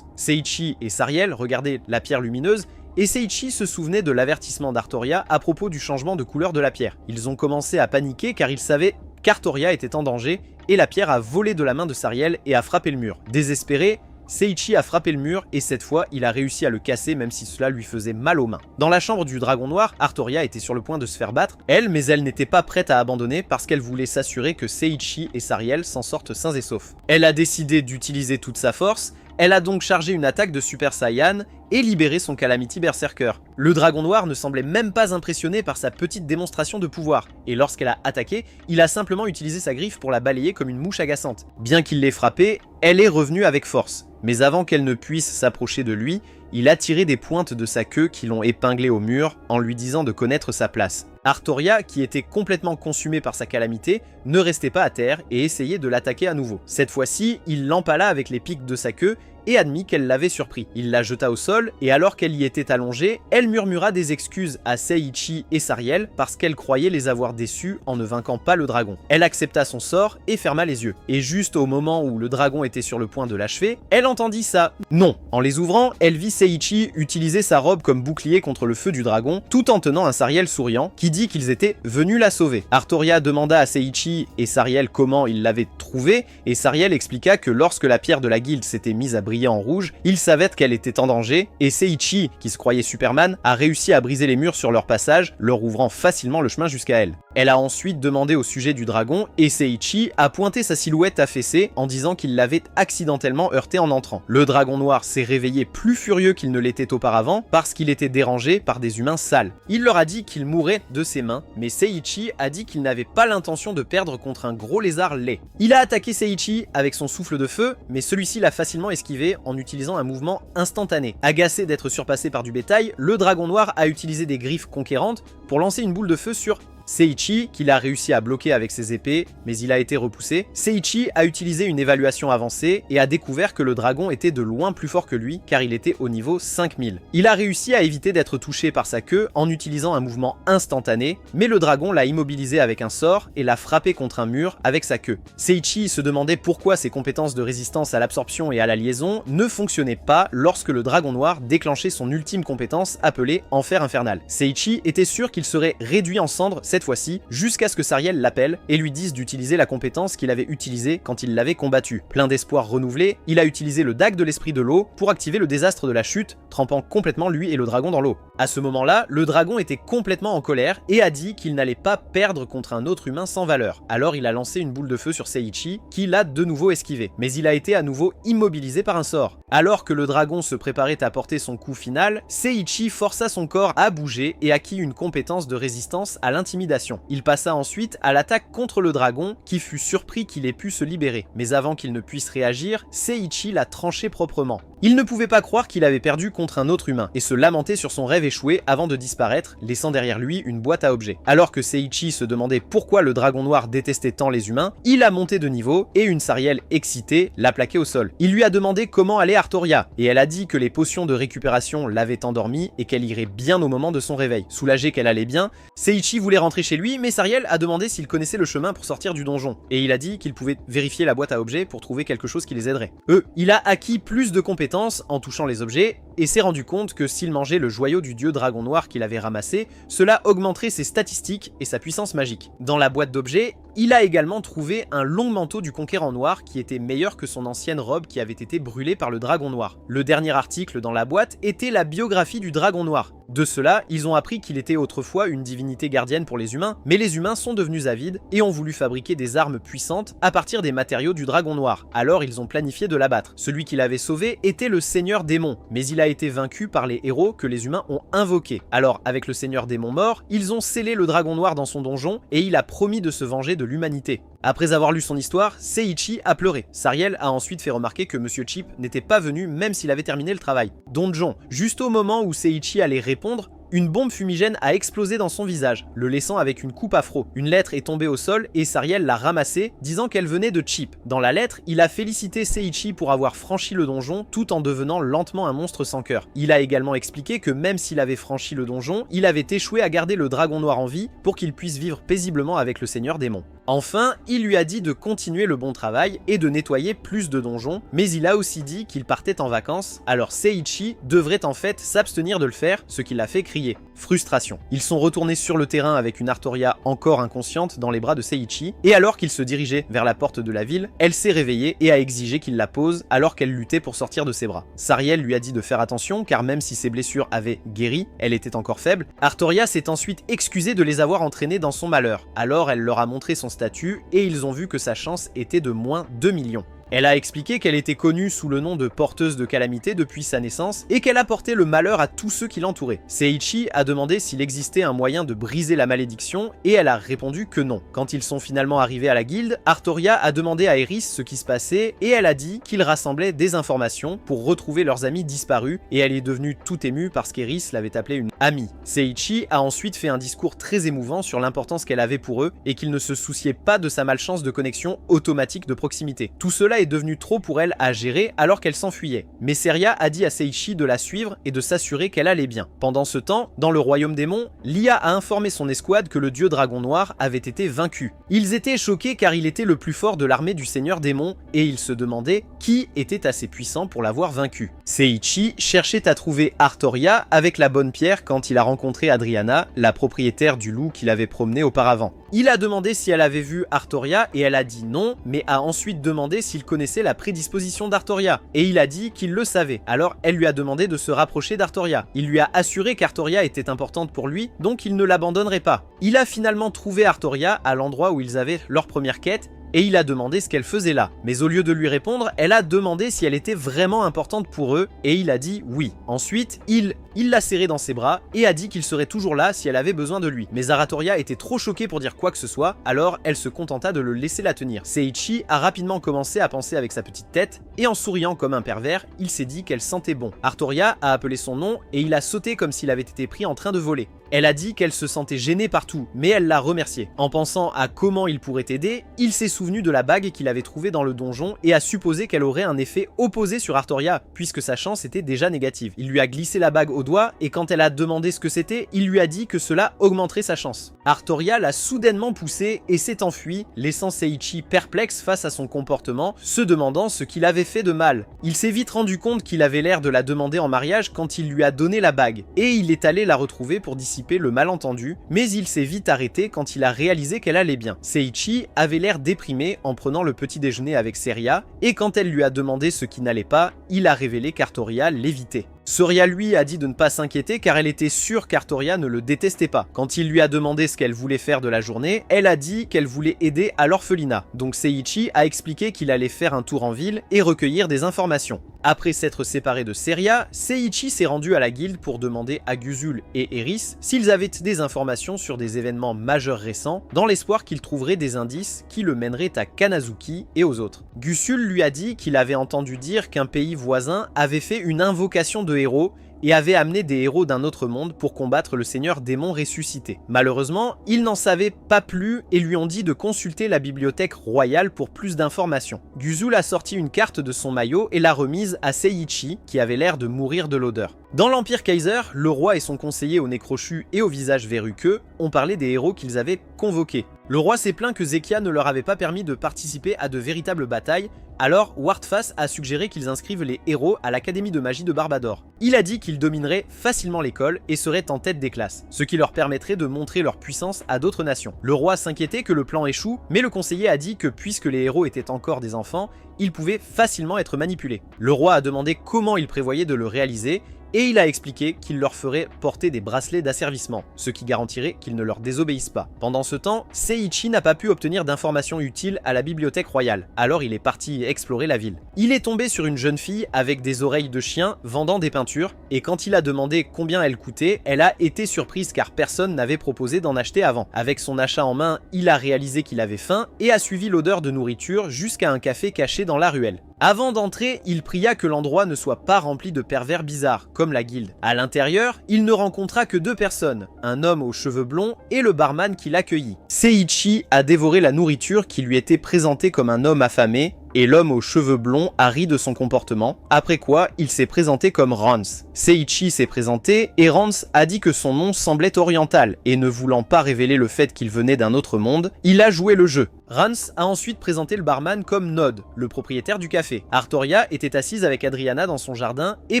Seiichi et Sariel regardaient la pierre lumineuse, et Seiichi se souvenait de l'avertissement d'Artoria à propos du changement de couleur de la pierre. Ils ont commencé à paniquer car ils savaient qu'Artoria était en danger, et la pierre a volé de la main de Sariel et a frappé le mur. Désespéré, Seiichi a frappé le mur et cette fois, il a réussi à le casser même si cela lui faisait mal aux mains. Dans la chambre du dragon noir, Artoria était sur le point de se faire battre, mais elle n'était pas prête à abandonner parce qu'elle voulait s'assurer que Seiichi et Sariel s'en sortent sains et saufs. Elle a décidé d'utiliser toute sa force, elle a donc chargé une attaque de Super Saiyan et libéré son Calamity Berserker. Le dragon noir ne semblait même pas impressionné par sa petite démonstration de pouvoir, et lorsqu'elle a attaqué, il a simplement utilisé sa griffe pour la balayer comme une mouche agaçante. Bien qu'il l'ait frappée, elle est revenue avec force, mais avant qu'elle ne puisse s'approcher de lui, il a tiré des pointes de sa queue qui l'ont épinglé au mur en lui disant de connaître sa place. Artoria, qui était complètement consumée par sa calamité, ne restait pas à terre et essayait de l'attaquer à nouveau. Cette fois-ci, il l'empala avec les pics de sa queue et admit qu'elle l'avait surpris. Il la jeta au sol, et alors qu'elle y était allongée, elle murmura des excuses à Seiichi et Sariel parce qu'elle croyait les avoir déçus en ne vainquant pas le dragon. Elle accepta son sort et ferma les yeux. Et juste au moment où le dragon était sur le point de l'achever, elle entendit ça. Non. En les ouvrant, elle vit Seiichi utiliser sa robe comme bouclier contre le feu du dragon, tout en tenant un Sariel souriant, qui dit qu'ils étaient venus la sauver. Artoria demanda à Seiichi et Sariel comment ils l'avaient trouvée, et Sariel expliqua que lorsque la pierre de la guilde s'était mise à briller en rouge, ils savaient qu'elle était en danger, et Seiichi, qui se croyait Superman, a réussi à briser les murs sur leur passage, leur ouvrant facilement le chemin jusqu'à elle. Elle a ensuite demandé au sujet du dragon, et Seiichi a pointé sa silhouette affaissée en disant qu'il l'avait accidentellement heurté en entrant. Le dragon noir s'est réveillé plus furieux qu'il ne l'était auparavant, parce qu'il était dérangé par des humains sales. Il leur a dit qu'il mourrait de ses mains, mais Seiichi a dit qu'il n'avait pas l'intention de perdre contre un gros lézard laid. Il a attaqué Seiichi avec son souffle de feu, mais celui-ci l'a facilement esquivé en utilisant un mouvement instantané. Agacé d'être surpassé par du bétail, le dragon noir a utilisé des griffes conquérantes pour lancer une boule de feu sur Seiichi, qu'il a réussi à bloquer avec ses épées, mais il a été repoussé. Seiichi a utilisé une évaluation avancée et a découvert que le dragon était de loin plus fort que lui, car il était au niveau 5000. Il a réussi à éviter d'être touché par sa queue en utilisant un mouvement instantané, mais le dragon l'a immobilisé avec un sort et l'a frappé contre un mur avec sa queue. Seiichi se demandait pourquoi ses compétences de résistance à l'absorption et à la liaison ne fonctionnaient pas lorsque le dragon noir déclenchait son ultime compétence appelée Enfer Infernal. Seiichi était sûr qu'il serait réduit en cendres cette fois-ci, jusqu'à ce que Sariel l'appelle et lui dise d'utiliser la compétence qu'il avait utilisée quand il l'avait combattu. Plein d'espoir renouvelé, il a utilisé le dague de l'esprit de l'eau pour activer le désastre de la chute, trempant complètement lui et le dragon dans l'eau. À ce moment-là, le dragon était complètement en colère et a dit qu'il n'allait pas perdre contre un autre humain sans valeur. Alors il a lancé une boule de feu sur Seiichi, qui l'a de nouveau esquivé. Mais il a été à nouveau immobilisé par un sort. Alors que le dragon se préparait à porter son coup final, Seiichi força son corps à bouger et acquit une compétence de résistance à l'intimidation. Il passa ensuite à l'attaque contre le dragon, qui fut surpris qu'il ait pu se libérer. Mais avant qu'il ne puisse réagir, Seiichi l'a tranché proprement. Il ne pouvait pas croire qu'il avait perdu contre un autre humain, et se lamentait sur son rêve échoué avant de disparaître, laissant derrière lui une boîte à objets. Alors que Seiichi se demandait pourquoi le dragon noir détestait tant les humains, il a monté de niveau, et une Sariel excitée l'a plaqué au sol. Il lui a demandé comment allait Artoria, et elle a dit que les potions de récupération l'avaient endormie, et qu'elle irait bien au moment de son réveil. Soulagé qu'elle allait bien, Seiichi voulait rentrer chez lui, mais Sariel a demandé s'il connaissait le chemin pour sortir du donjon, et il a dit qu'il pouvait vérifier la boîte à objets pour trouver quelque chose qui les aiderait. Il a acquis plus de compétences en touchant les objets, et s'est rendu compte que s'il mangeait le joyau du dieu dragon noir qu'il avait ramassé, cela augmenterait ses statistiques et sa puissance magique. Dans la boîte d'objets, il a également trouvé un long manteau du conquérant noir qui était meilleur que son ancienne robe qui avait été brûlée par le dragon noir. Le dernier article dans la boîte était la biographie du dragon noir. De cela, ils ont appris qu'il était autrefois une divinité gardienne pour les humains, mais les humains sont devenus avides et ont voulu fabriquer des armes puissantes à partir des matériaux du dragon noir. Alors ils ont planifié de l'abattre. Celui qui l'avait sauvé était le seigneur démon, mais il a été vaincu par les héros que les humains ont invoqués. Alors avec le seigneur démon mort, ils ont scellé le dragon noir dans son donjon et il a promis de se venger de l'humanité. Après avoir lu son histoire, Seiichi a pleuré. Sariel a ensuite fait remarquer que Monsieur Chip n'était pas venu même s'il avait terminé le travail. Donjon, juste au moment où Seiichi allait répondre, une bombe fumigène a explosé dans son visage, le laissant avec une coupe afro. Une lettre est tombée au sol et Sariel l'a ramassée, disant qu'elle venait de Chip. Dans la lettre, il a félicité Seiichi pour avoir franchi le donjon tout en devenant lentement un monstre sans cœur. Il a également expliqué que même s'il avait franchi le donjon, il avait échoué à garder le dragon noir en vie pour qu'il puisse vivre paisiblement avec le seigneur démon. Enfin, il lui a dit de continuer le bon travail et de nettoyer plus de donjons, mais il a aussi dit qu'il partait en vacances, alors Seiichi devrait en fait s'abstenir de le faire, ce qui l'a fait crier. frustration. Ils sont retournés sur le terrain avec une Artoria encore inconsciente dans les bras de Seiichi, et alors qu'il se dirigeait vers la porte de la ville, elle s'est réveillée et a exigé qu'il la pose alors qu'elle luttait pour sortir de ses bras. Sariel lui a dit de faire attention car même si ses blessures avaient guéri, elle était encore faible. Artoria s'est ensuite excusée de les avoir entraînés dans son malheur. Alors elle leur a montré son statut et ils ont vu que sa chance était de moins 2 millions. Elle a expliqué qu'elle était connue sous le nom de porteuse de calamité depuis sa naissance et qu'elle apportait le malheur à tous ceux qui l'entouraient. Seiichi a demandé s'il existait un moyen de briser la malédiction et elle a répondu que non. Quand ils sont finalement arrivés à la guilde, Artoria a demandé à Eris ce qui se passait et elle a dit qu'ils rassemblaient des informations pour retrouver leurs amis disparus et elle est devenue tout émue parce qu'Eris l'avait appelée une amie. Seiichi a ensuite fait un discours très émouvant sur l'importance qu'elle avait pour eux et qu'il ne se souciait pas de sa malchance de connexion automatique de proximité. Tout cela est devenu trop pour elle à gérer alors qu'elle s'enfuyait. Mais Seria a dit à Seiichi de la suivre et de s'assurer qu'elle allait bien. Pendant ce temps, dans le royaume démon, Lia a informé son escouade que le dieu dragon noir avait été vaincu. Ils étaient choqués car il était le plus fort de l'armée du seigneur démon et ils se demandaient qui était assez puissant pour l'avoir vaincu. Seiichi cherchait à trouver Artoria avec la bonne pierre quand il a rencontré Adriana, la propriétaire du loup qu'il avait promené auparavant. Il a demandé si elle avait vu Artoria et elle a dit non, mais a ensuite demandé s'il connaissait la prédisposition d'Artoria, et il a dit qu'il le savait. Alors elle lui a demandé de se rapprocher d'Artoria. Il lui a assuré qu'Artoria était importante pour lui, donc il ne l'abandonnerait pas. Il a finalement trouvé Artoria à l'endroit où ils avaient leur première quête, et il a demandé ce qu'elle faisait là. Mais au lieu de lui répondre, elle a demandé si elle était vraiment importante pour eux, et il a dit oui. Ensuite, il l'a serré dans ses bras, et a dit qu'il serait toujours là si elle avait besoin de lui. Mais Aratoria était trop choquée pour dire quoi que ce soit, alors elle se contenta de le laisser la tenir. Seiichi a rapidement commencé à penser avec sa petite tête, et en souriant comme un pervers, il s'est dit qu'elle sentait bon. Artoria a appelé son nom, et il a sauté comme s'il avait été pris en train de voler. Elle a dit qu'elle se sentait gênée partout, mais elle l'a remercié. En pensant à comment il pourrait aider, il s'est souvenu de la bague qu'il avait trouvée dans le donjon et a supposé qu'elle aurait un effet opposé sur Artoria, puisque sa chance était déjà négative. Il lui a glissé la bague au doigt et quand elle a demandé ce que c'était, il lui a dit que cela augmenterait sa chance. Artoria l'a soudainement poussé et s'est enfui, laissant Seiichi perplexe face à son comportement, se demandant ce qu'il avait fait de mal. Il s'est vite rendu compte qu'il avait l'air de la demander en mariage quand il lui a donné la bague, et il est allé la retrouver pour dissiper le malentendu, mais il s'est vite arrêté quand il a réalisé qu'elle allait bien. Seiichi avait l'air déprimé en prenant le petit déjeuner avec Seria, et quand elle lui a demandé ce qui n'allait pas, il a révélé qu'Artoria l'évitait. Soria lui a dit de ne pas s'inquiéter car elle était sûre qu'Artoria ne le détestait pas. Quand il lui a demandé ce qu'elle voulait faire de la journée, elle a dit qu'elle voulait aider à l'orphelinat. Donc Seiichi a expliqué qu'il allait faire un tour en ville et recueillir des informations. Après s'être séparé de Seria, Seiichi s'est rendu à la guilde pour demander à Guzul et Eris s'ils avaient des informations sur des événements majeurs récents, dans l'espoir qu'il trouverait des indices qui le mèneraient à Kanazuki et aux autres. Guzul lui a dit qu'il avait entendu dire qu'un pays voisin avait fait une invocation de héros et avait amené des héros d'un autre monde pour combattre le seigneur démon ressuscité. Malheureusement, ils n'en savaient pas plus et lui ont dit de consulter la bibliothèque royale pour plus d'informations. Guzul a sorti une carte de son maillot et l'a remise à Seiichi, qui avait l'air de mourir de l'odeur. Dans l'Empire Kaiser, le roi et son conseiller au nez crochu et au visage verruqueux ont parlé des héros qu'ils avaient convoqués. Le roi s'est plaint que Zekia ne leur avait pas permis de participer à de véritables batailles, alors Wartface a suggéré qu'ils inscrivent les héros à l'Académie de magie de Barbador. Il a dit qu'ils domineraient facilement l'école et seraient en tête des classes, ce qui leur permettrait de montrer leur puissance à d'autres nations. Le roi s'inquiétait que le plan échoue, mais le conseiller a dit que puisque les héros étaient encore des enfants, ils pouvaient facilement être manipulés. Le roi a demandé comment il prévoyait de le réaliser, et il a expliqué qu'il leur ferait porter des bracelets d'asservissement, ce qui garantirait qu'ils ne leur désobéissent pas. Pendant ce temps, Seiichi n'a pas pu obtenir d'informations utiles à la bibliothèque royale, alors il est parti explorer la ville. Il est tombé sur une jeune fille avec des oreilles de chien vendant des peintures, et quand il a demandé combien elles coûtaient, elle a été surprise car personne n'avait proposé d'en acheter avant. Avec son achat en main, il a réalisé qu'il avait faim et a suivi l'odeur de nourriture jusqu'à un café caché dans la ruelle. Avant d'entrer, il pria que l'endroit ne soit pas rempli de pervers bizarres, comme la guilde. À l'intérieur, il ne rencontra que deux personnes, un homme aux cheveux blonds et le barman qui l'accueillit. Seiichi a dévoré la nourriture qui lui était présentée comme un homme affamé, Et l'homme aux cheveux blonds a ri de son comportement, après quoi il s'est présenté comme Rance. Seiichi s'est présenté et Rance a dit que son nom semblait oriental, et ne voulant pas révéler le fait qu'il venait d'un autre monde, il a joué le jeu. Rance a ensuite présenté le barman comme Nod, le propriétaire du café. Artoria était assise avec Adriana dans son jardin, et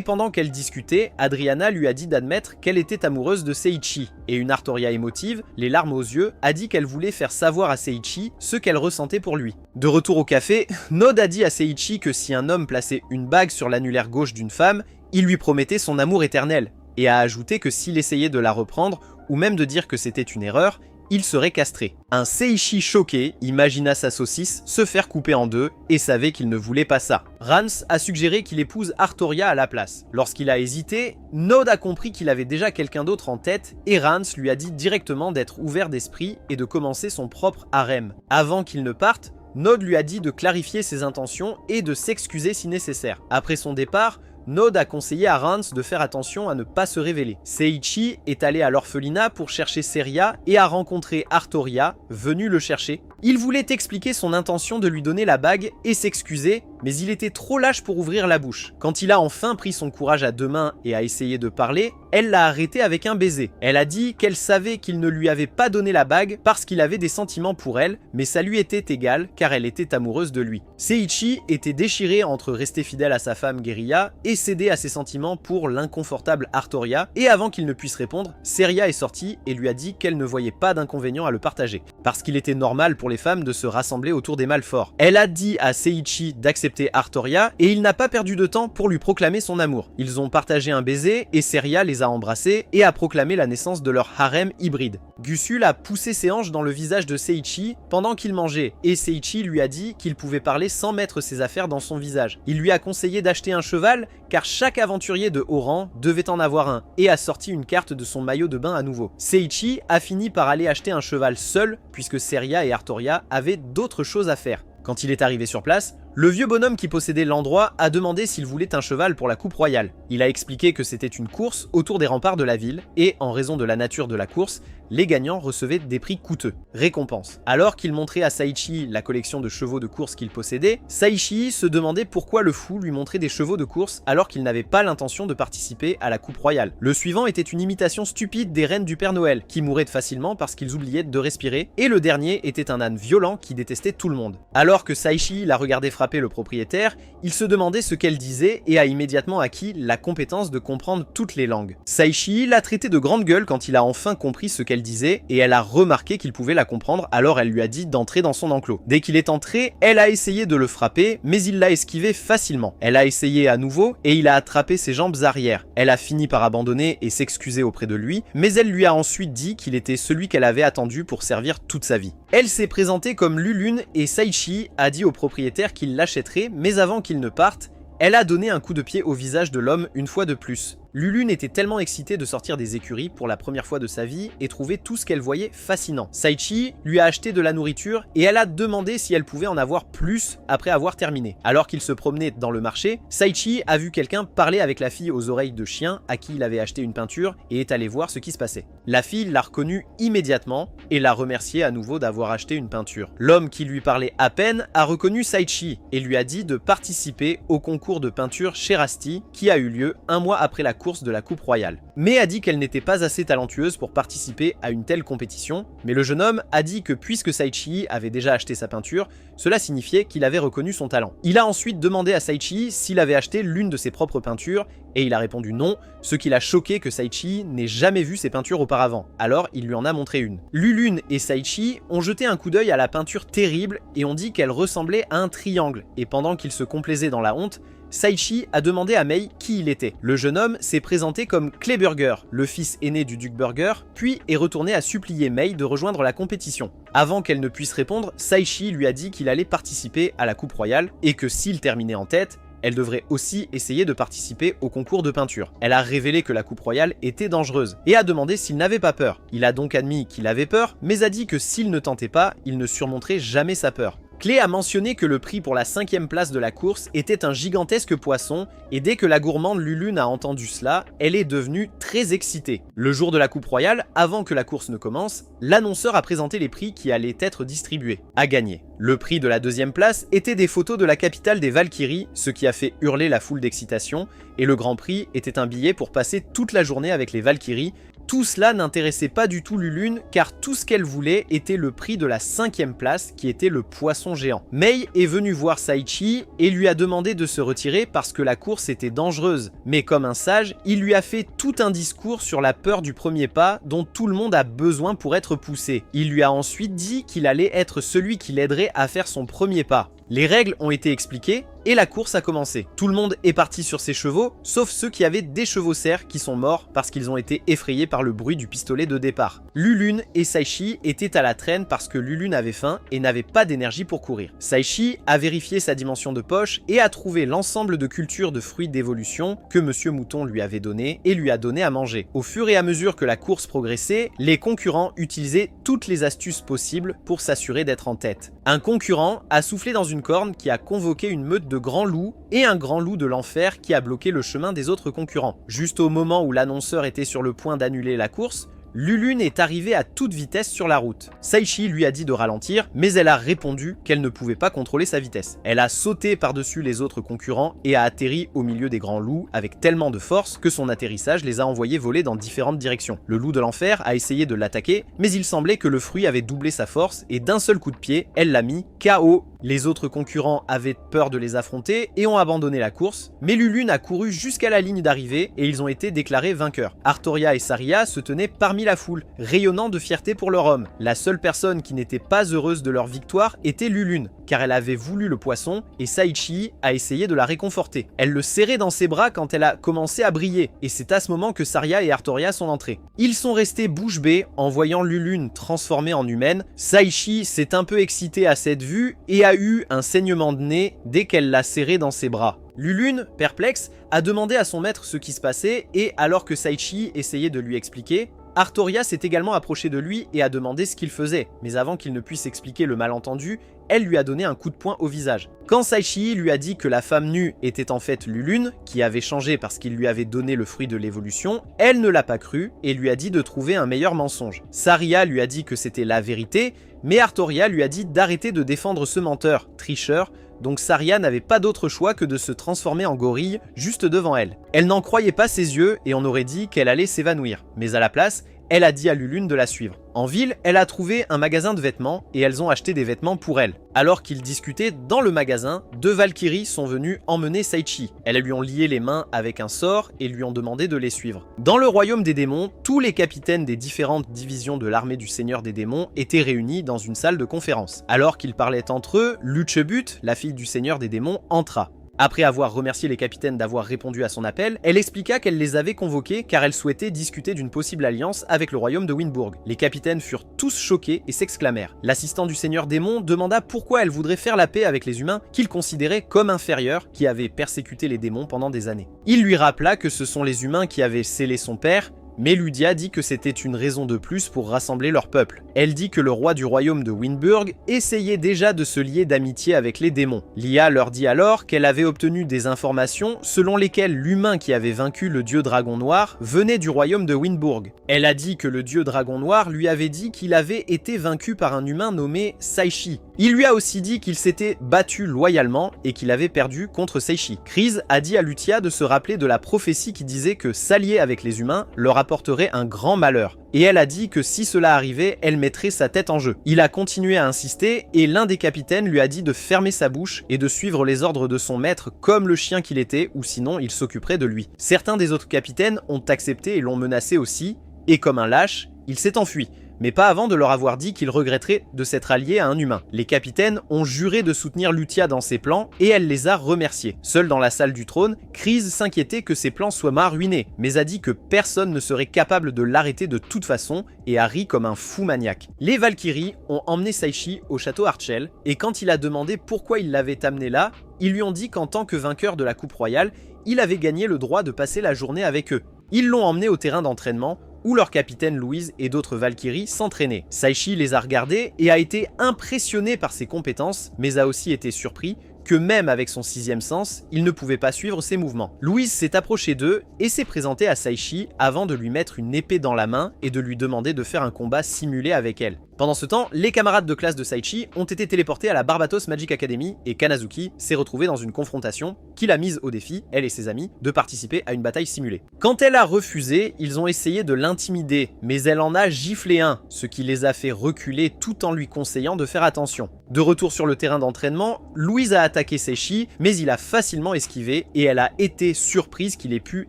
pendant qu'elle discutait, Adriana lui a dit d'admettre qu'elle était amoureuse de Seiichi. Et une Artoria émotive, les larmes aux yeux, a dit qu'elle voulait faire savoir à Seiichi ce qu'elle ressentait pour lui. De retour au café, Nod a dit à Seiichi que si un homme plaçait une bague sur l'annulaire gauche d'une femme, il lui promettait son amour éternel, et a ajouté que s'il essayait de la reprendre, ou même de dire que c'était une erreur, il serait castré. Un Seiichi choqué imagina sa saucisse se faire couper en deux et savait qu'il ne voulait pas ça. Rance a suggéré qu'il épouse Artoria à la place. Lorsqu'il a hésité, Nod a compris qu'il avait déjà quelqu'un d'autre en tête et Rance lui a dit directement d'être ouvert d'esprit et de commencer son propre harem. Avant qu'il ne parte, Nod lui a dit de clarifier ses intentions et de s'excuser si nécessaire. Après son départ, Nod a conseillé à Rance de faire attention à ne pas se révéler. Seiichi est allé à l'orphelinat pour chercher Seria et a rencontré Artoria, venu le chercher. Il voulait expliquer son intention de lui donner la bague et s'excuser, mais il était trop lâche pour ouvrir la bouche. Quand il a enfin pris son courage à deux mains et a essayé de parler, elle l'a arrêté avec un baiser. Elle a dit qu'elle savait qu'il ne lui avait pas donné la bague parce qu'il avait des sentiments pour elle, mais ça lui était égal car elle était amoureuse de lui. Seiichi était déchiré entre rester fidèle à sa femme Guerilla et céder à ses sentiments pour l'inconfortable Artoria, et avant qu'il ne puisse répondre, Seria est sortie et lui a dit qu'elle ne voyait pas d'inconvénient à le partager, parce qu'il était normal pour les femmes de se rassembler autour des mâles forts. Elle a dit à Seiichi d'accepter Artoria et il n'a pas perdu de temps pour lui proclamer son amour. Ils ont partagé un baiser et Seria les a embrassés et a proclamé la naissance de leur harem hybride. Gusul a poussé ses hanches dans le visage de Seiichi pendant qu'il mangeait et Seiichi lui a dit qu'il pouvait parler sans mettre ses affaires dans son visage. Il lui a conseillé d'acheter un cheval car chaque aventurier de haut rang devait en avoir un et a sorti une carte de son maillot de bain à nouveau. Seiichi a fini par aller acheter un cheval seul puisque Seria et Artoria avaient d'autres choses à faire. Quand il est arrivé sur place, le vieux bonhomme qui possédait l'endroit a demandé s'il voulait un cheval pour la coupe royale. Il a expliqué que c'était une course autour des remparts de la ville et, en raison de la nature de la course, les gagnants recevaient des prix coûteux. Récompense. Alors qu'il montrait à Saichi la collection de chevaux de course qu'il possédait, Saichi se demandait pourquoi le fou lui montrait des chevaux de course alors qu'il n'avait pas l'intention de participer à la coupe royale. Le suivant était une imitation stupide des reines du Père Noël, qui mouraient facilement parce qu'ils oubliaient de respirer, et le dernier était un âne violent qui détestait tout le monde. Alors que Saichi la regardait frapper le propriétaire, il se demandait ce qu'elle disait et a immédiatement acquis la compétence de comprendre toutes les langues. Saichi l'a traité de grande gueule quand il a enfin compris ce qu'elle disait et elle a remarqué qu'il pouvait la comprendre, alors elle lui a dit d'entrer dans son enclos. Dès qu'il est entré, elle a essayé de le frapper mais il l'a esquivé facilement. Elle a essayé à nouveau et il a attrapé ses jambes arrière. Elle a fini par abandonner et s'excuser auprès de lui, mais elle lui a ensuite dit qu'il était celui qu'elle avait attendu pour servir toute sa vie. Elle s'est présentée comme Lulune et Saichi a dit au propriétaire qu'il l'achèterait, mais avant qu'il ne parte, elle a donné un coup de pied au visage de l'homme une fois de plus. Lulune était tellement excitée de sortir des écuries pour la première fois de sa vie et trouvait tout ce qu'elle voyait fascinant. Saichi lui a acheté de la nourriture et elle a demandé si elle pouvait en avoir plus après avoir terminé. Alors qu'il se promenait dans le marché, Saichi a vu quelqu'un parler avec la fille aux oreilles de chien à qui il avait acheté une peinture et est allé voir ce qui se passait. La fille l'a reconnu immédiatement et l'a remercié à nouveau d'avoir acheté une peinture. L'homme qui lui parlait à peine a reconnu Saichi et lui a dit de participer au concours de peinture Cherasti qui a eu lieu un mois après la course de la coupe royale. Mais a dit qu'elle n'était pas assez talentueuse pour participer à une telle compétition, mais le jeune homme a dit que puisque Saichi avait déjà acheté sa peinture, cela signifiait qu'il avait reconnu son talent. Il a ensuite demandé à Saichi s'il avait acheté l'une de ses propres peintures, et il a répondu non, ce qui l'a choqué que Saichi n'ait jamais vu ses peintures auparavant. Alors il lui en a montré une. Lulune et Saichi ont jeté un coup d'œil à la peinture terrible et ont dit qu'elle ressemblait à un triangle, et pendant qu'ils se complaisaient dans la honte, Saichi a demandé à Mei qui il était. Le jeune homme s'est présenté comme Kleburger, le fils aîné du duc Burger, puis est retourné à supplier Mei de rejoindre la compétition. Avant qu'elle ne puisse répondre, Saichi lui a dit qu'il allait participer à la coupe royale et que s'il terminait en tête, elle devrait aussi essayer de participer au concours de peinture. Elle a révélé que la coupe royale était dangereuse et a demandé s'il n'avait pas peur. Il a donc admis qu'il avait peur, mais a dit que s'il ne tentait pas, il ne surmonterait jamais sa peur. Clay a mentionné que le prix pour la 5e place de la course était un gigantesque poisson, et dès que la gourmande Lulune a entendu cela, elle est devenue très excitée. Le jour de la Coupe Royale, avant que la course ne commence, l'annonceur a présenté les prix qui allaient être distribués. À gagner. Le prix de la 2e place était des photos de la capitale des Valkyries, ce qui a fait hurler la foule d'excitation, et le grand prix était un billet pour passer toute la journée avec les Valkyries. Tout cela n'intéressait pas du tout Lulune, car tout ce qu'elle voulait était le prix de la 5e place, qui était le poisson géant. Mei est venue voir Saichi et lui a demandé de se retirer parce que la course était dangereuse. Mais comme un sage, il lui a fait tout un discours sur la peur du premier pas dont tout le monde a besoin pour être poussé. Il lui a ensuite dit qu'il allait être celui qui l'aiderait à faire son premier pas. Les règles ont été expliquées et la course a commencé. Tout le monde est parti sur ses chevaux, sauf ceux qui avaient des chevaux cerfs qui sont morts parce qu'ils ont été effrayés par le bruit du pistolet de départ. Lulune et Saichi étaient à la traîne parce que Lulune avait faim et n'avait pas d'énergie pour courir. Saichi a vérifié sa dimension de poche et a trouvé l'ensemble de cultures de fruits d'évolution que Monsieur Mouton lui avait donné et lui a donné à manger. Au fur et à mesure que la course progressait, les concurrents utilisaient toutes les astuces possibles pour s'assurer d'être en tête. Un concurrent a soufflé dans une corne qui a convoqué une meute de grands loups et un grand loup de l'enfer qui a bloqué le chemin des autres concurrents. Juste au moment où l'annonceur était sur le point d'annuler la course, Lulune est arrivée à toute vitesse sur la route. Saichi lui a dit de ralentir, mais elle a répondu qu'elle ne pouvait pas contrôler sa vitesse. Elle a sauté par-dessus les autres concurrents et a atterri au milieu des grands loups avec tellement de force que son atterrissage les a envoyés voler dans différentes directions. Le loup de l'enfer a essayé de l'attaquer, mais il semblait que le fruit avait doublé sa force et d'un seul coup de pied, elle l'a mis KO. Les autres concurrents avaient peur de les affronter et ont abandonné la course, mais Lulune a couru jusqu'à la ligne d'arrivée et ils ont été déclarés vainqueurs. Artoria et Saria se tenaient parmi la foule, rayonnant de fierté pour leur homme. La seule personne qui n'était pas heureuse de leur victoire était Lulune, car elle avait voulu le poisson et Saichi a essayé de la réconforter. Elle le serrait dans ses bras quand elle a commencé à briller, et c'est à ce moment que Saria et Artoria sont entrés. Ils sont restés bouche bée en voyant Lulune transformée en humaine. Saichi s'est un peu excité à cette vue et a eu un saignement de nez dès qu'elle l'a serré dans ses bras. Lulune, perplexe, a demandé à son maître ce qui se passait et alors que Saichi essayait de lui expliquer, Artoria s'est également approchée de lui et a demandé ce qu'il faisait, mais avant qu'il ne puisse expliquer le malentendu, elle lui a donné un coup de poing au visage. Quand Saichi lui a dit que la femme nue était en fait Lulune, qui avait changé parce qu'il lui avait donné le fruit de l'évolution, elle ne l'a pas cru et lui a dit de trouver un meilleur mensonge. Saria lui a dit que c'était la vérité, mais Artoria lui a dit d'arrêter de défendre ce menteur, tricheur, donc Saria n'avait pas d'autre choix que de se transformer en gorille juste devant elle. Elle n'en croyait pas ses yeux et on aurait dit qu'elle allait s'évanouir, mais à la place, elle a dit à Lulune de la suivre. En ville, elle a trouvé un magasin de vêtements et elles ont acheté des vêtements pour elle. Alors qu'ils discutaient dans le magasin, deux Valkyries sont venues emmener Saichi. Elles lui ont lié les mains avec un sort et lui ont demandé de les suivre. Dans le royaume des démons, tous les capitaines des différentes divisions de l'armée du Seigneur des démons étaient réunis dans une salle de conférence. Alors qu'ils parlaient entre eux, Luchebut, la fille du Seigneur des démons, entra. Après avoir remercié les capitaines d'avoir répondu à son appel, elle expliqua qu'elle les avait convoqués car elle souhaitait discuter d'une possible alliance avec le royaume de Winburg. Les capitaines furent tous choqués et s'exclamèrent. L'assistant du Seigneur démon demanda pourquoi elle voudrait faire la paix avec les humains qu'il considérait comme inférieurs, qui avaient persécuté les démons pendant des années. Il lui rappela que ce sont les humains qui avaient scellé son père, mais Ludia dit que c'était une raison de plus pour rassembler leur peuple. Elle dit que le roi du royaume de Winburg essayait déjà de se lier d'amitié avec les démons. Lia leur dit alors qu'elle avait obtenu des informations selon lesquelles l'humain qui avait vaincu le dieu dragon noir venait du royaume de Winburg. Elle a dit que le dieu dragon noir lui avait dit qu'il avait été vaincu par un humain nommé Saichi. Il lui a aussi dit qu'il s'était battu loyalement et qu'il avait perdu contre Saichi. Chris a dit à Lutia de se rappeler de la prophétie qui disait que s'allier avec les humains leur apporterait un grand malheur. Et elle a dit que si cela arrivait, elle mettrait sa tête en jeu. Il a continué à insister et l'un des capitaines lui a dit de fermer sa bouche et de suivre les ordres de son maître comme le chien qu'il était ou sinon il s'occuperait de lui. Certains des autres capitaines ont accepté et l'ont menacé aussi et comme un lâche, il s'est enfui. Mais pas avant de leur avoir dit qu'il regretterait de s'être allié à un humain. Les capitaines ont juré de soutenir Lutia dans ses plans et elle les a remerciés. Seule dans la salle du trône, Chris s'inquiétait que ses plans soient ruinés, mais a dit que personne ne serait capable de l'arrêter de toute façon et a ri comme un fou maniaque. Les Valkyries ont emmené Saichi au château Archel et quand il a demandé pourquoi ils l'avaient amené là, ils lui ont dit qu'en tant que vainqueur de la Coupe Royale, il avait gagné le droit de passer la journée avec eux. Ils l'ont emmené au terrain d'entraînement où leur capitaine Louise et d'autres Valkyries s'entraînaient. Saichi les a regardés et a été impressionné par ses compétences, mais a aussi été surpris que même avec son sixième sens, il ne pouvait pas suivre ses mouvements. Louise s'est approchée d'eux et s'est présentée à Saichi avant de lui mettre une épée dans la main et de lui demander de faire un combat simulé avec elle. Pendant ce temps, les camarades de classe de Saichi ont été téléportés à la Barbatos Magic Academy et Kanazuki s'est retrouvée dans une confrontation qui l'a mise au défi, elle et ses amis, de participer à une bataille simulée. Quand elle a refusé, ils ont essayé de l'intimider, mais elle en a giflé un, ce qui les a fait reculer tout en lui conseillant de faire attention. De retour sur le terrain d'entraînement, Louise a attaqué Saichi, mais il a facilement esquivé et elle a été surprise qu'il ait pu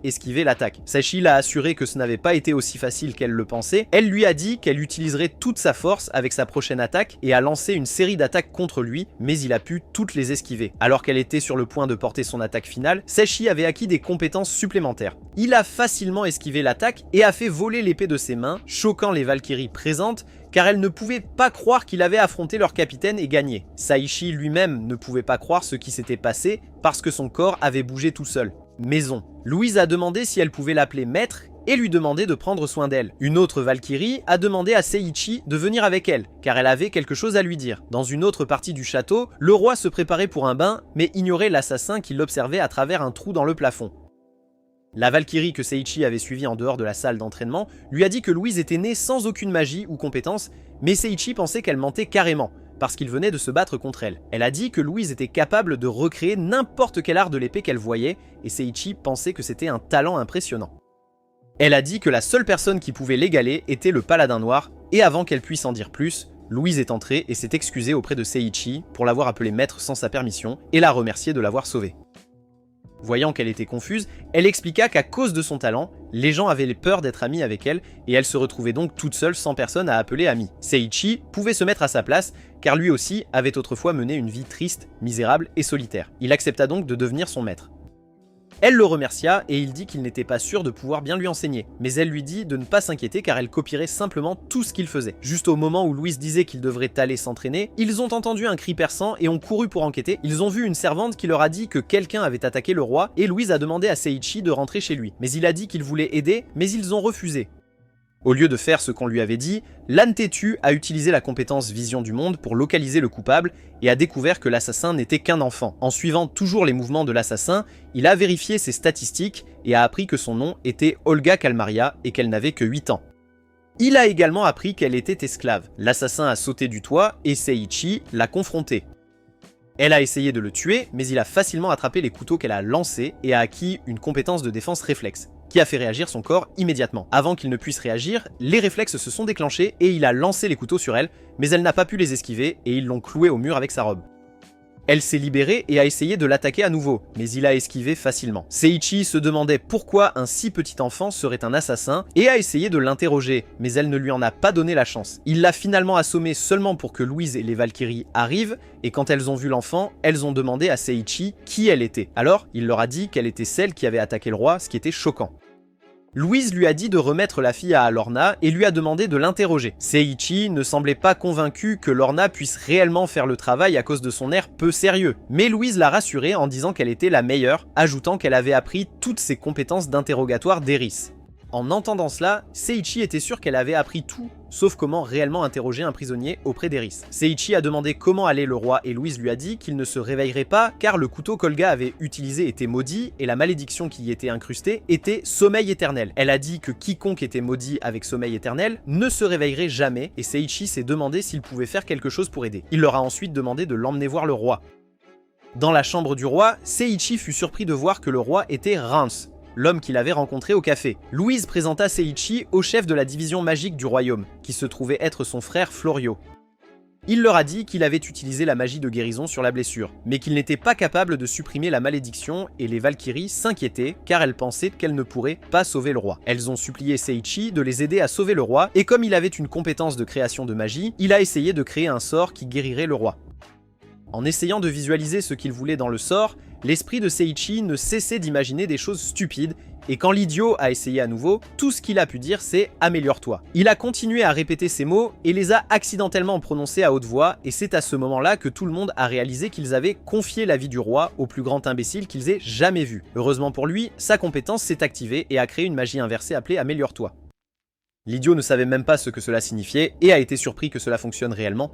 esquiver l'attaque. Saichi l'a assuré que ce n'avait pas été aussi facile qu'elle le pensait. Elle lui a dit qu'elle utiliserait toute sa force avec sa prochaine attaque et a lancé une série d'attaques contre lui, mais il a pu toutes les esquiver. Alors qu'elle était sur le point de porter son attaque finale, Saichi avait acquis des compétences supplémentaires. Il a facilement esquivé l'attaque et a fait voler l'épée de ses mains, choquant les Valkyries présentes, car elles ne pouvaient pas croire qu'il avait affronté leur capitaine et gagné. Saichi lui-même ne pouvait pas croire ce qui s'était passé parce que son corps avait bougé tout seul. Maison. Louise a demandé si elle pouvait l'appeler maître et lui demander de prendre soin d'elle. Une autre Valkyrie a demandé à Seiichi de venir avec elle, car elle avait quelque chose à lui dire. Dans une autre partie du château, le roi se préparait pour un bain, mais ignorait l'assassin qui l'observait à travers un trou dans le plafond. La Valkyrie que Seiichi avait suivie en dehors de la salle d'entraînement lui a dit que Louise était née sans aucune magie ou compétence, mais Seiichi pensait qu'elle mentait carrément, parce qu'il venait de se battre contre elle. Elle a dit que Louise était capable de recréer n'importe quel art de l'épée qu'elle voyait, et Seiichi pensait que c'était un talent impressionnant. Elle a dit que la seule personne qui pouvait l'égaler était le paladin noir, et avant qu'elle puisse en dire plus, Louise est entrée et s'est excusée auprès de Seiichi pour l'avoir appelé maître sans sa permission, et l'a remercié de l'avoir sauvée. Voyant qu'elle était confuse, elle expliqua qu'à cause de son talent, les gens avaient peur d'être amis avec elle, et elle se retrouvait donc toute seule sans personne à appeler amie. Seiichi pouvait se mettre à sa place, car lui aussi avait autrefois mené une vie triste, misérable et solitaire. Il accepta donc de devenir son maître. Elle le remercia et il dit qu'il n'était pas sûr de pouvoir bien lui enseigner, mais elle lui dit de ne pas s'inquiéter car elle copierait simplement tout ce qu'il faisait. Juste au moment où Louise disait qu'il devrait aller s'entraîner, ils ont entendu un cri perçant et ont couru pour enquêter. Ils ont vu une servante qui leur a dit que quelqu'un avait attaqué le roi et Louise a demandé à Seiichi de rentrer chez lui. Mais il a dit qu'il voulait aider, mais ils ont refusé. Au lieu de faire ce qu'on lui avait dit, l'âne têtu a utilisé la compétence Vision du Monde pour localiser le coupable et a découvert que l'assassin n'était qu'un enfant. En suivant toujours les mouvements de l'assassin, il a vérifié ses statistiques et a appris que son nom était Olga Kalmaria et qu'elle n'avait que 8 ans. Il a également appris qu'elle était esclave. L'assassin a sauté du toit et Seiichi l'a confronté. Elle a essayé de le tuer, mais il a facilement attrapé les couteaux qu'elle a lancés et a acquis une compétence de défense réflexe, qui a fait réagir son corps immédiatement. Avant qu'il ne puisse réagir, les réflexes se sont déclenchés et il a lancé les couteaux sur elle, mais elle n'a pas pu les esquiver et ils l'ont clouée au mur avec sa robe. Elle s'est libérée et a essayé de l'attaquer à nouveau, mais il a esquivé facilement. Seiichi se demandait pourquoi un si petit enfant serait un assassin et a essayé de l'interroger, mais elle ne lui en a pas donné la chance. Il l'a finalement assommé seulement pour que Louise et les Valkyries arrivent, et quand elles ont vu l'enfant, elles ont demandé à Seiichi qui elle était. Alors, il leur a dit qu'elle était celle qui avait attaqué le roi, ce qui était choquant. Louise lui a dit de remettre la fille à Lorna et lui a demandé de l'interroger. Seiichi ne semblait pas convaincu que Lorna puisse réellement faire le travail à cause de son air peu sérieux. Mais Louise l'a rassuré en disant qu'elle était la meilleure, ajoutant qu'elle avait appris toutes ses compétences d'interrogatoire d'Eris. En entendant cela, Seiichi était sûr qu'elle avait appris tout, sauf comment réellement interroger un prisonnier auprès d'Eris. Seiichi a demandé comment allait le roi et Louise lui a dit qu'il ne se réveillerait pas car le couteau qu'Olga avait utilisé était maudit et la malédiction qui y était incrustée était sommeil éternel. Elle a dit que quiconque était maudit avec sommeil éternel ne se réveillerait jamais et Seiichi s'est demandé s'il pouvait faire quelque chose pour aider. Il leur a ensuite demandé de l'emmener voir le roi. Dans la chambre du roi, Seiichi fut surpris de voir que le roi était Rance, l'homme qu'il avait rencontré au café. Louise présenta Seiichi au chef de la division magique du royaume, qui se trouvait être son frère Florio. Il leur a dit qu'il avait utilisé la magie de guérison sur la blessure, mais qu'il n'était pas capable de supprimer la malédiction et les Valkyries s'inquiétaient car elles pensaient qu'elles ne pourraient pas sauver le roi. Elles ont supplié Seiichi de les aider à sauver le roi et comme il avait une compétence de création de magie, il a essayé de créer un sort qui guérirait le roi. En essayant de visualiser ce qu'il voulait dans le sort, l'esprit de Seiichi ne cessait d'imaginer des choses stupides, et quand l'idiot a essayé à nouveau, tout ce qu'il a pu dire c'est « améliore-toi ». Il a continué à répéter ces mots et les a accidentellement prononcés à haute voix, et c'est à ce moment-là que tout le monde a réalisé qu'ils avaient confié la vie du roi au plus grand imbécile qu'ils aient jamais vu. Heureusement pour lui, sa compétence s'est activée et a créé une magie inversée appelée « améliore-toi ». L'idiot ne savait même pas ce que cela signifiait et a été surpris que cela fonctionne réellement.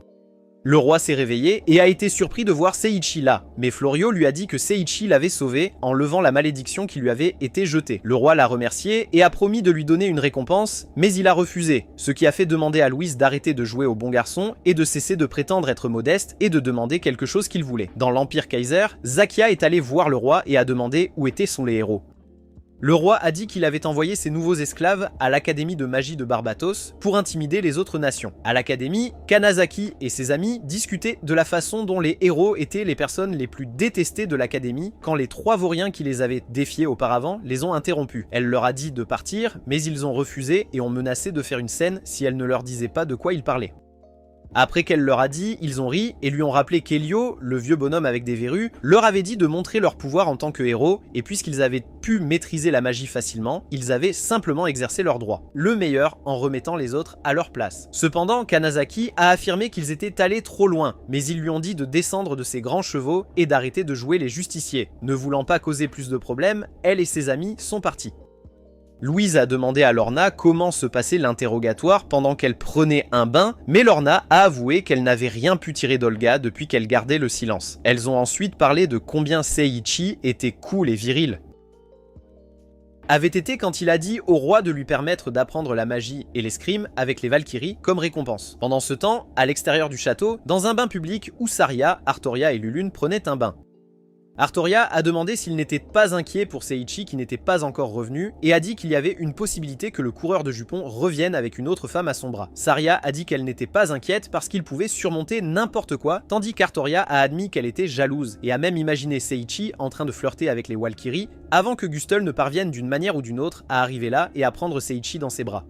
Le roi s'est réveillé et a été surpris de voir Seiichi là, mais Florio lui a dit que Seiichi l'avait sauvé en levant la malédiction qui lui avait été jetée. Le roi l'a remercié et a promis de lui donner une récompense, mais il a refusé, ce qui a fait demander à Louise d'arrêter de jouer au bon garçon et de cesser de prétendre être modeste et de demander quelque chose qu'il voulait. Dans l'Empire Kaiser, Zakia est allé voir le roi et a demandé où étaient son héros. Le roi a dit qu'il avait envoyé ses nouveaux esclaves à l'Académie de magie de Barbatos pour intimider les autres nations. À l'Académie, Kanazaki et ses amis discutaient de la façon dont les héros étaient les personnes les plus détestées de l'Académie quand les 3 vauriens qui les avaient défiés auparavant les ont interrompus. Elle leur a dit de partir, mais ils ont refusé et ont menacé de faire une scène si elle ne leur disait pas de quoi ils parlaient. Après qu'elle leur a dit, ils ont ri et lui ont rappelé qu'Elio, le vieux bonhomme avec des verrues, leur avait dit de montrer leur pouvoir en tant que héros, et puisqu'ils avaient pu maîtriser la magie facilement, ils avaient simplement exercé leurs droits. Le meilleur en remettant les autres à leur place. Cependant, Kanazaki a affirmé qu'ils étaient allés trop loin, mais ils lui ont dit de descendre de ses grands chevaux et d'arrêter de jouer les justiciers. Ne voulant pas causer plus de problèmes, elle et ses amis sont partis. Louise a demandé à Lorna comment se passait l'interrogatoire pendant qu'elle prenait un bain, mais Lorna a avoué qu'elle n'avait rien pu tirer d'Olga depuis qu'elle gardait le silence. Elles ont ensuite parlé de combien Seiichi était cool et viril. Avait été quand il a dit au roi de lui permettre d'apprendre la magie et l'escrime avec les Valkyries comme récompense. Pendant ce temps, à l'extérieur du château, dans un bain public où Saria, Artoria et Lulune prenaient un bain. Artoria a demandé s'il n'était pas inquiet pour Seiichi qui n'était pas encore revenu et a dit qu'il y avait une possibilité que le coureur de jupons revienne avec une autre femme à son bras. Saria a dit qu'elle n'était pas inquiète parce qu'il pouvait surmonter n'importe quoi, tandis qu'Artoria a admis qu'elle était jalouse et a même imaginé Seiichi en train de flirter avec les Valkyries avant que Gustl ne parvienne d'une manière ou d'une autre à arriver là et à prendre Seiichi dans ses bras.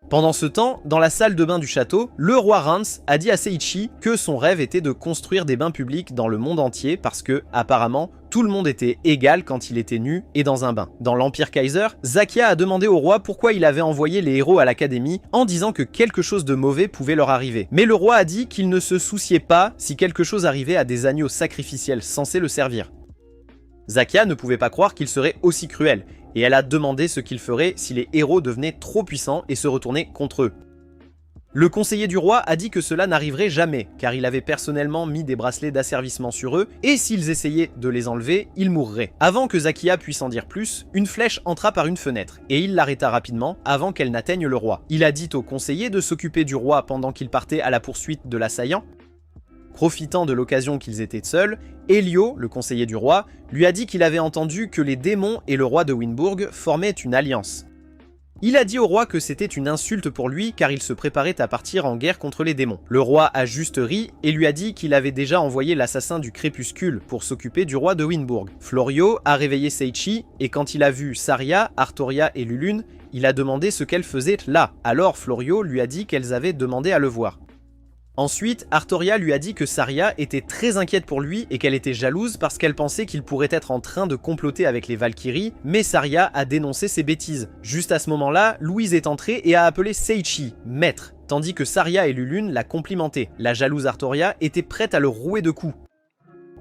Pendant ce temps, dans la salle de bain du château, le roi Rance a dit à Seiichi que son rêve était de construire des bains publics dans le monde entier parce que, apparemment, tout le monde était égal quand il était nu et dans un bain. Dans l'Empire Kaiser, Zakia a demandé au roi pourquoi il avait envoyé les héros à l'académie en disant que quelque chose de mauvais pouvait leur arriver. Mais le roi a dit qu'il ne se souciait pas si quelque chose arrivait à des agneaux sacrificiels censés le servir. Zakia ne pouvait pas croire qu'il serait aussi cruel, et elle a demandé ce qu'il ferait si les héros devenaient trop puissants et se retournaient contre eux. Le conseiller du roi a dit que cela n'arriverait jamais, car il avait personnellement mis des bracelets d'asservissement sur eux, et s'ils essayaient de les enlever, ils mourraient. Avant que Zakia puisse en dire plus, une flèche entra par une fenêtre, et il l'arrêta rapidement avant qu'elle n'atteigne le roi. Il a dit au conseiller de s'occuper du roi pendant qu'il partait à la poursuite de l'assaillant. Profitant de l'occasion qu'ils étaient seuls, Elio, le conseiller du roi, lui a dit qu'il avait entendu que les démons et le roi de Winburg formaient une alliance. Il a dit au roi que c'était une insulte pour lui car il se préparait à partir en guerre contre les démons. Le roi a juste ri et lui a dit qu'il avait déjà envoyé l'assassin du crépuscule pour s'occuper du roi de Winburg. Florio a réveillé Seiichi et quand il a vu Saria, Artoria et Lulune, il a demandé ce qu'elles faisaient là. Alors Florio lui a dit qu'elles avaient demandé à le voir. Ensuite, Artoria lui a dit que Saria était très inquiète pour lui et qu'elle était jalouse parce qu'elle pensait qu'il pourrait être en train de comploter avec les Valkyries, mais Saria a dénoncé ses bêtises. Juste à ce moment-là, Louise est entrée et a appelé Seiichi « maître », tandis que Saria et Lulune l'a complimenté. La jalouse Artoria était prête à le rouer de coups.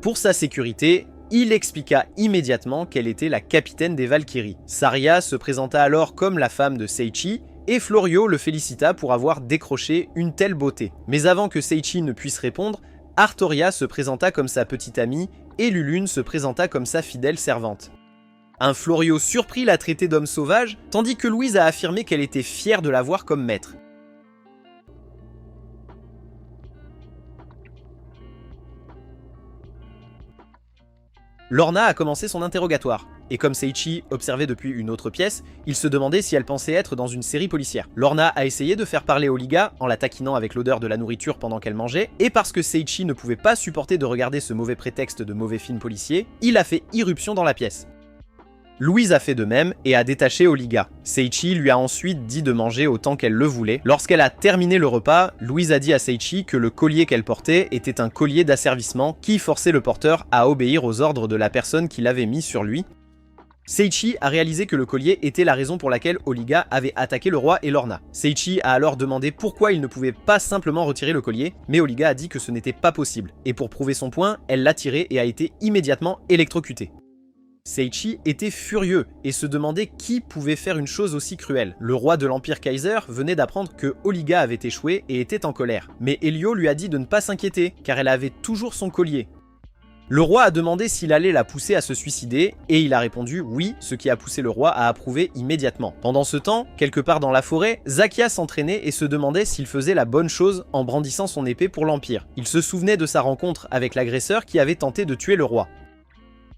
Pour sa sécurité, il expliqua immédiatement qu'elle était la capitaine des Valkyries. Saria se présenta alors comme la femme de Seiichi, et Florio le félicita pour avoir décroché une telle beauté. Mais avant que Seiichi ne puisse répondre, Artoria se présenta comme sa petite amie et Lulune se présenta comme sa fidèle servante. Un Florio surpris l'a traité d'homme sauvage, tandis que Louise a affirmé qu'elle était fière de l'avoir comme maître. Lorna a commencé son interrogatoire, et comme Seiichi observait depuis une autre pièce, il se demandait si elle pensait être dans une série policière. Lorna a essayé de faire parler Oliga en la taquinant avec l'odeur de la nourriture pendant qu'elle mangeait, et parce que Seiichi ne pouvait pas supporter de regarder ce mauvais prétexte de mauvais film policier, il a fait irruption dans la pièce. Louise a fait de même et a détaché Oliga. Seiichi lui a ensuite dit de manger autant qu'elle le voulait. Lorsqu'elle a terminé le repas, Louise a dit à Seiichi que le collier qu'elle portait était un collier d'asservissement qui forçait le porteur à obéir aux ordres de la personne qui l'avait mis sur lui. Seiichi a réalisé que le collier était la raison pour laquelle Oliga avait attaqué le roi et Lorna. Seiichi a alors demandé pourquoi il ne pouvait pas simplement retirer le collier, mais Oliga a dit que ce n'était pas possible. Et pour prouver son point, elle l'a tiré et a été immédiatement électrocutée. Seiichi était furieux et se demandait qui pouvait faire une chose aussi cruelle. Le roi de l'Empire Kaiser venait d'apprendre que Oliga avait échoué et était en colère. Mais Helio lui a dit de ne pas s'inquiéter, car elle avait toujours son collier. Le roi a demandé s'il allait la pousser à se suicider, et il a répondu oui, ce qui a poussé le roi à approuver immédiatement. Pendant ce temps, quelque part dans la forêt, Zakia s'entraînait et se demandait s'il faisait la bonne chose en brandissant son épée pour l'Empire. Il se souvenait de sa rencontre avec l'agresseur qui avait tenté de tuer le roi.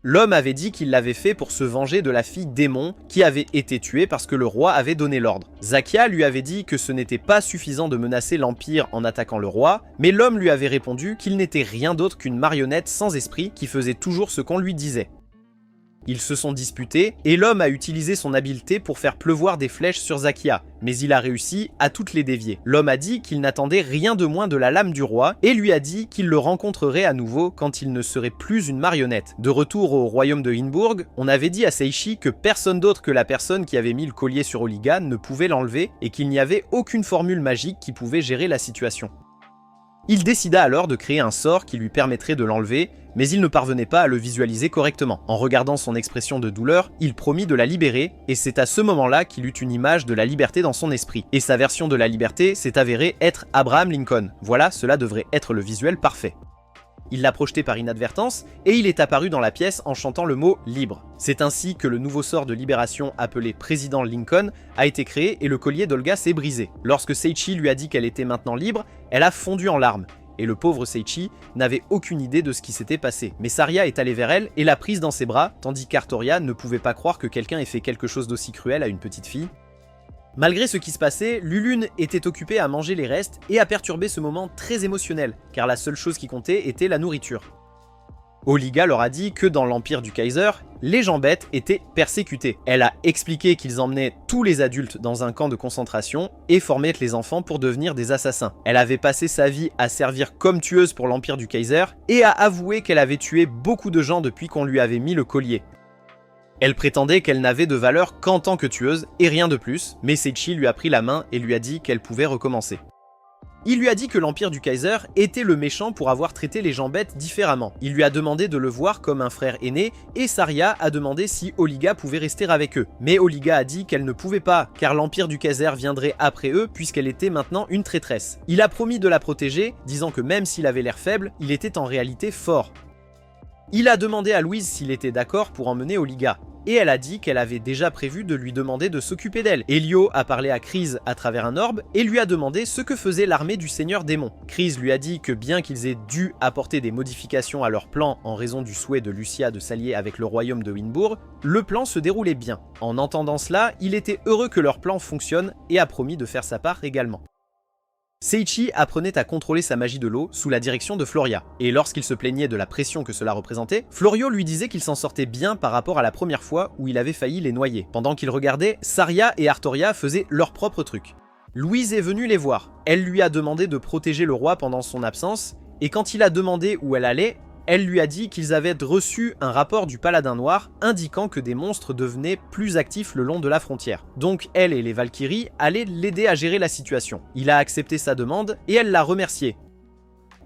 L'homme avait dit qu'il l'avait fait pour se venger de la fille démon qui avait été tuée parce que le roi avait donné l'ordre. Zakia lui avait dit que ce n'était pas suffisant de menacer l'Empire en attaquant le roi, mais l'homme lui avait répondu qu'il n'était rien d'autre qu'une marionnette sans esprit qui faisait toujours ce qu'on lui disait. Ils se sont disputés, et l'homme a utilisé son habileté pour faire pleuvoir des flèches sur Zakia, mais il a réussi à toutes les dévier. L'homme a dit qu'il n'attendait rien de moins de la lame du roi, et lui a dit qu'il le rencontrerait à nouveau quand il ne serait plus une marionnette. De retour au royaume de Hinburg, on avait dit à Seiichi que personne d'autre que la personne qui avait mis le collier sur Oliga ne pouvait l'enlever, et qu'il n'y avait aucune formule magique qui pouvait gérer la situation. Il décida alors de créer un sort qui lui permettrait de l'enlever, mais il ne parvenait pas à le visualiser correctement. En regardant son expression de douleur, il promit de la libérer, et c'est à ce moment-là qu'il eut une image de la liberté dans son esprit. Et sa version de la liberté s'est avérée être Abraham Lincoln. Voilà, cela devrait être le visuel parfait. Il l'a projeté par inadvertance, et il est apparu dans la pièce en chantant le mot « libre ». C'est ainsi que le nouveau sort de libération appelé Président Lincoln a été créé et le collier d'Olga s'est brisé. Lorsque Seiichi lui a dit qu'elle était maintenant libre, elle a fondu en larmes. Et le pauvre Seiichi n'avait aucune idée de ce qui s'était passé. Mais Saria est allée vers elle et l'a prise dans ses bras, tandis qu'Artoria ne pouvait pas croire que quelqu'un ait fait quelque chose d'aussi cruel à une petite fille. Malgré ce qui se passait, Lulune était occupée à manger les restes et à perturber ce moment très émotionnel, car la seule chose qui comptait était la nourriture. Oliga leur a dit que dans l'Empire du Kaiser, les gens bêtes étaient persécutés. Elle a expliqué qu'ils emmenaient tous les adultes dans un camp de concentration et formaient les enfants pour devenir des assassins. Elle avait passé sa vie à servir comme tueuse pour l'Empire du Kaiser et a avoué qu'elle avait tué beaucoup de gens depuis qu'on lui avait mis le collier. Elle prétendait qu'elle n'avait de valeur qu'en tant que tueuse et rien de plus, mais Seiichi lui a pris la main et lui a dit qu'elle pouvait recommencer. Il lui a dit que l'Empire du Kaiser était le méchant pour avoir traité les gens bêtes différemment. Il lui a demandé de le voir comme un frère aîné et Saria a demandé si Oliga pouvait rester avec eux. Mais Oliga a dit qu'elle ne pouvait pas, car l'Empire du Kaiser viendrait après eux puisqu'elle était maintenant une traîtresse. Il a promis de la protéger, disant que même s'il avait l'air faible, il était en réalité fort. Il a demandé à Louise s'il était d'accord pour emmener Oliga. Et elle a dit qu'elle avait déjà prévu de lui demander de s'occuper d'elle. Elio a parlé à Kryse à travers un orbe et lui a demandé ce que faisait l'armée du Seigneur Démon. Kryse lui a dit que bien qu'ils aient dû apporter des modifications à leur plan en raison du souhait de Lucia de s'allier avec le royaume de Hinburg, le plan se déroulait bien. En entendant cela, il était heureux que leur plan fonctionne et a promis de faire sa part également. Seiichi apprenait à contrôler sa magie de l'eau sous la direction de Floria, et lorsqu'il se plaignait de la pression que cela représentait, Florio lui disait qu'il s'en sortait bien par rapport à la première fois où il avait failli les noyer. Pendant qu'il regardait, Saria et Artoria faisaient leur propre truc. Louise est venue les voir. Elle lui a demandé de protéger le roi pendant son absence, et quand il a demandé où elle allait, elle lui a dit qu'ils avaient reçu un rapport du Paladin Noir indiquant que des monstres devenaient plus actifs le long de la frontière. Donc elle et les Valkyries allaient l'aider à gérer la situation. Il a accepté sa demande et elle l'a remercié.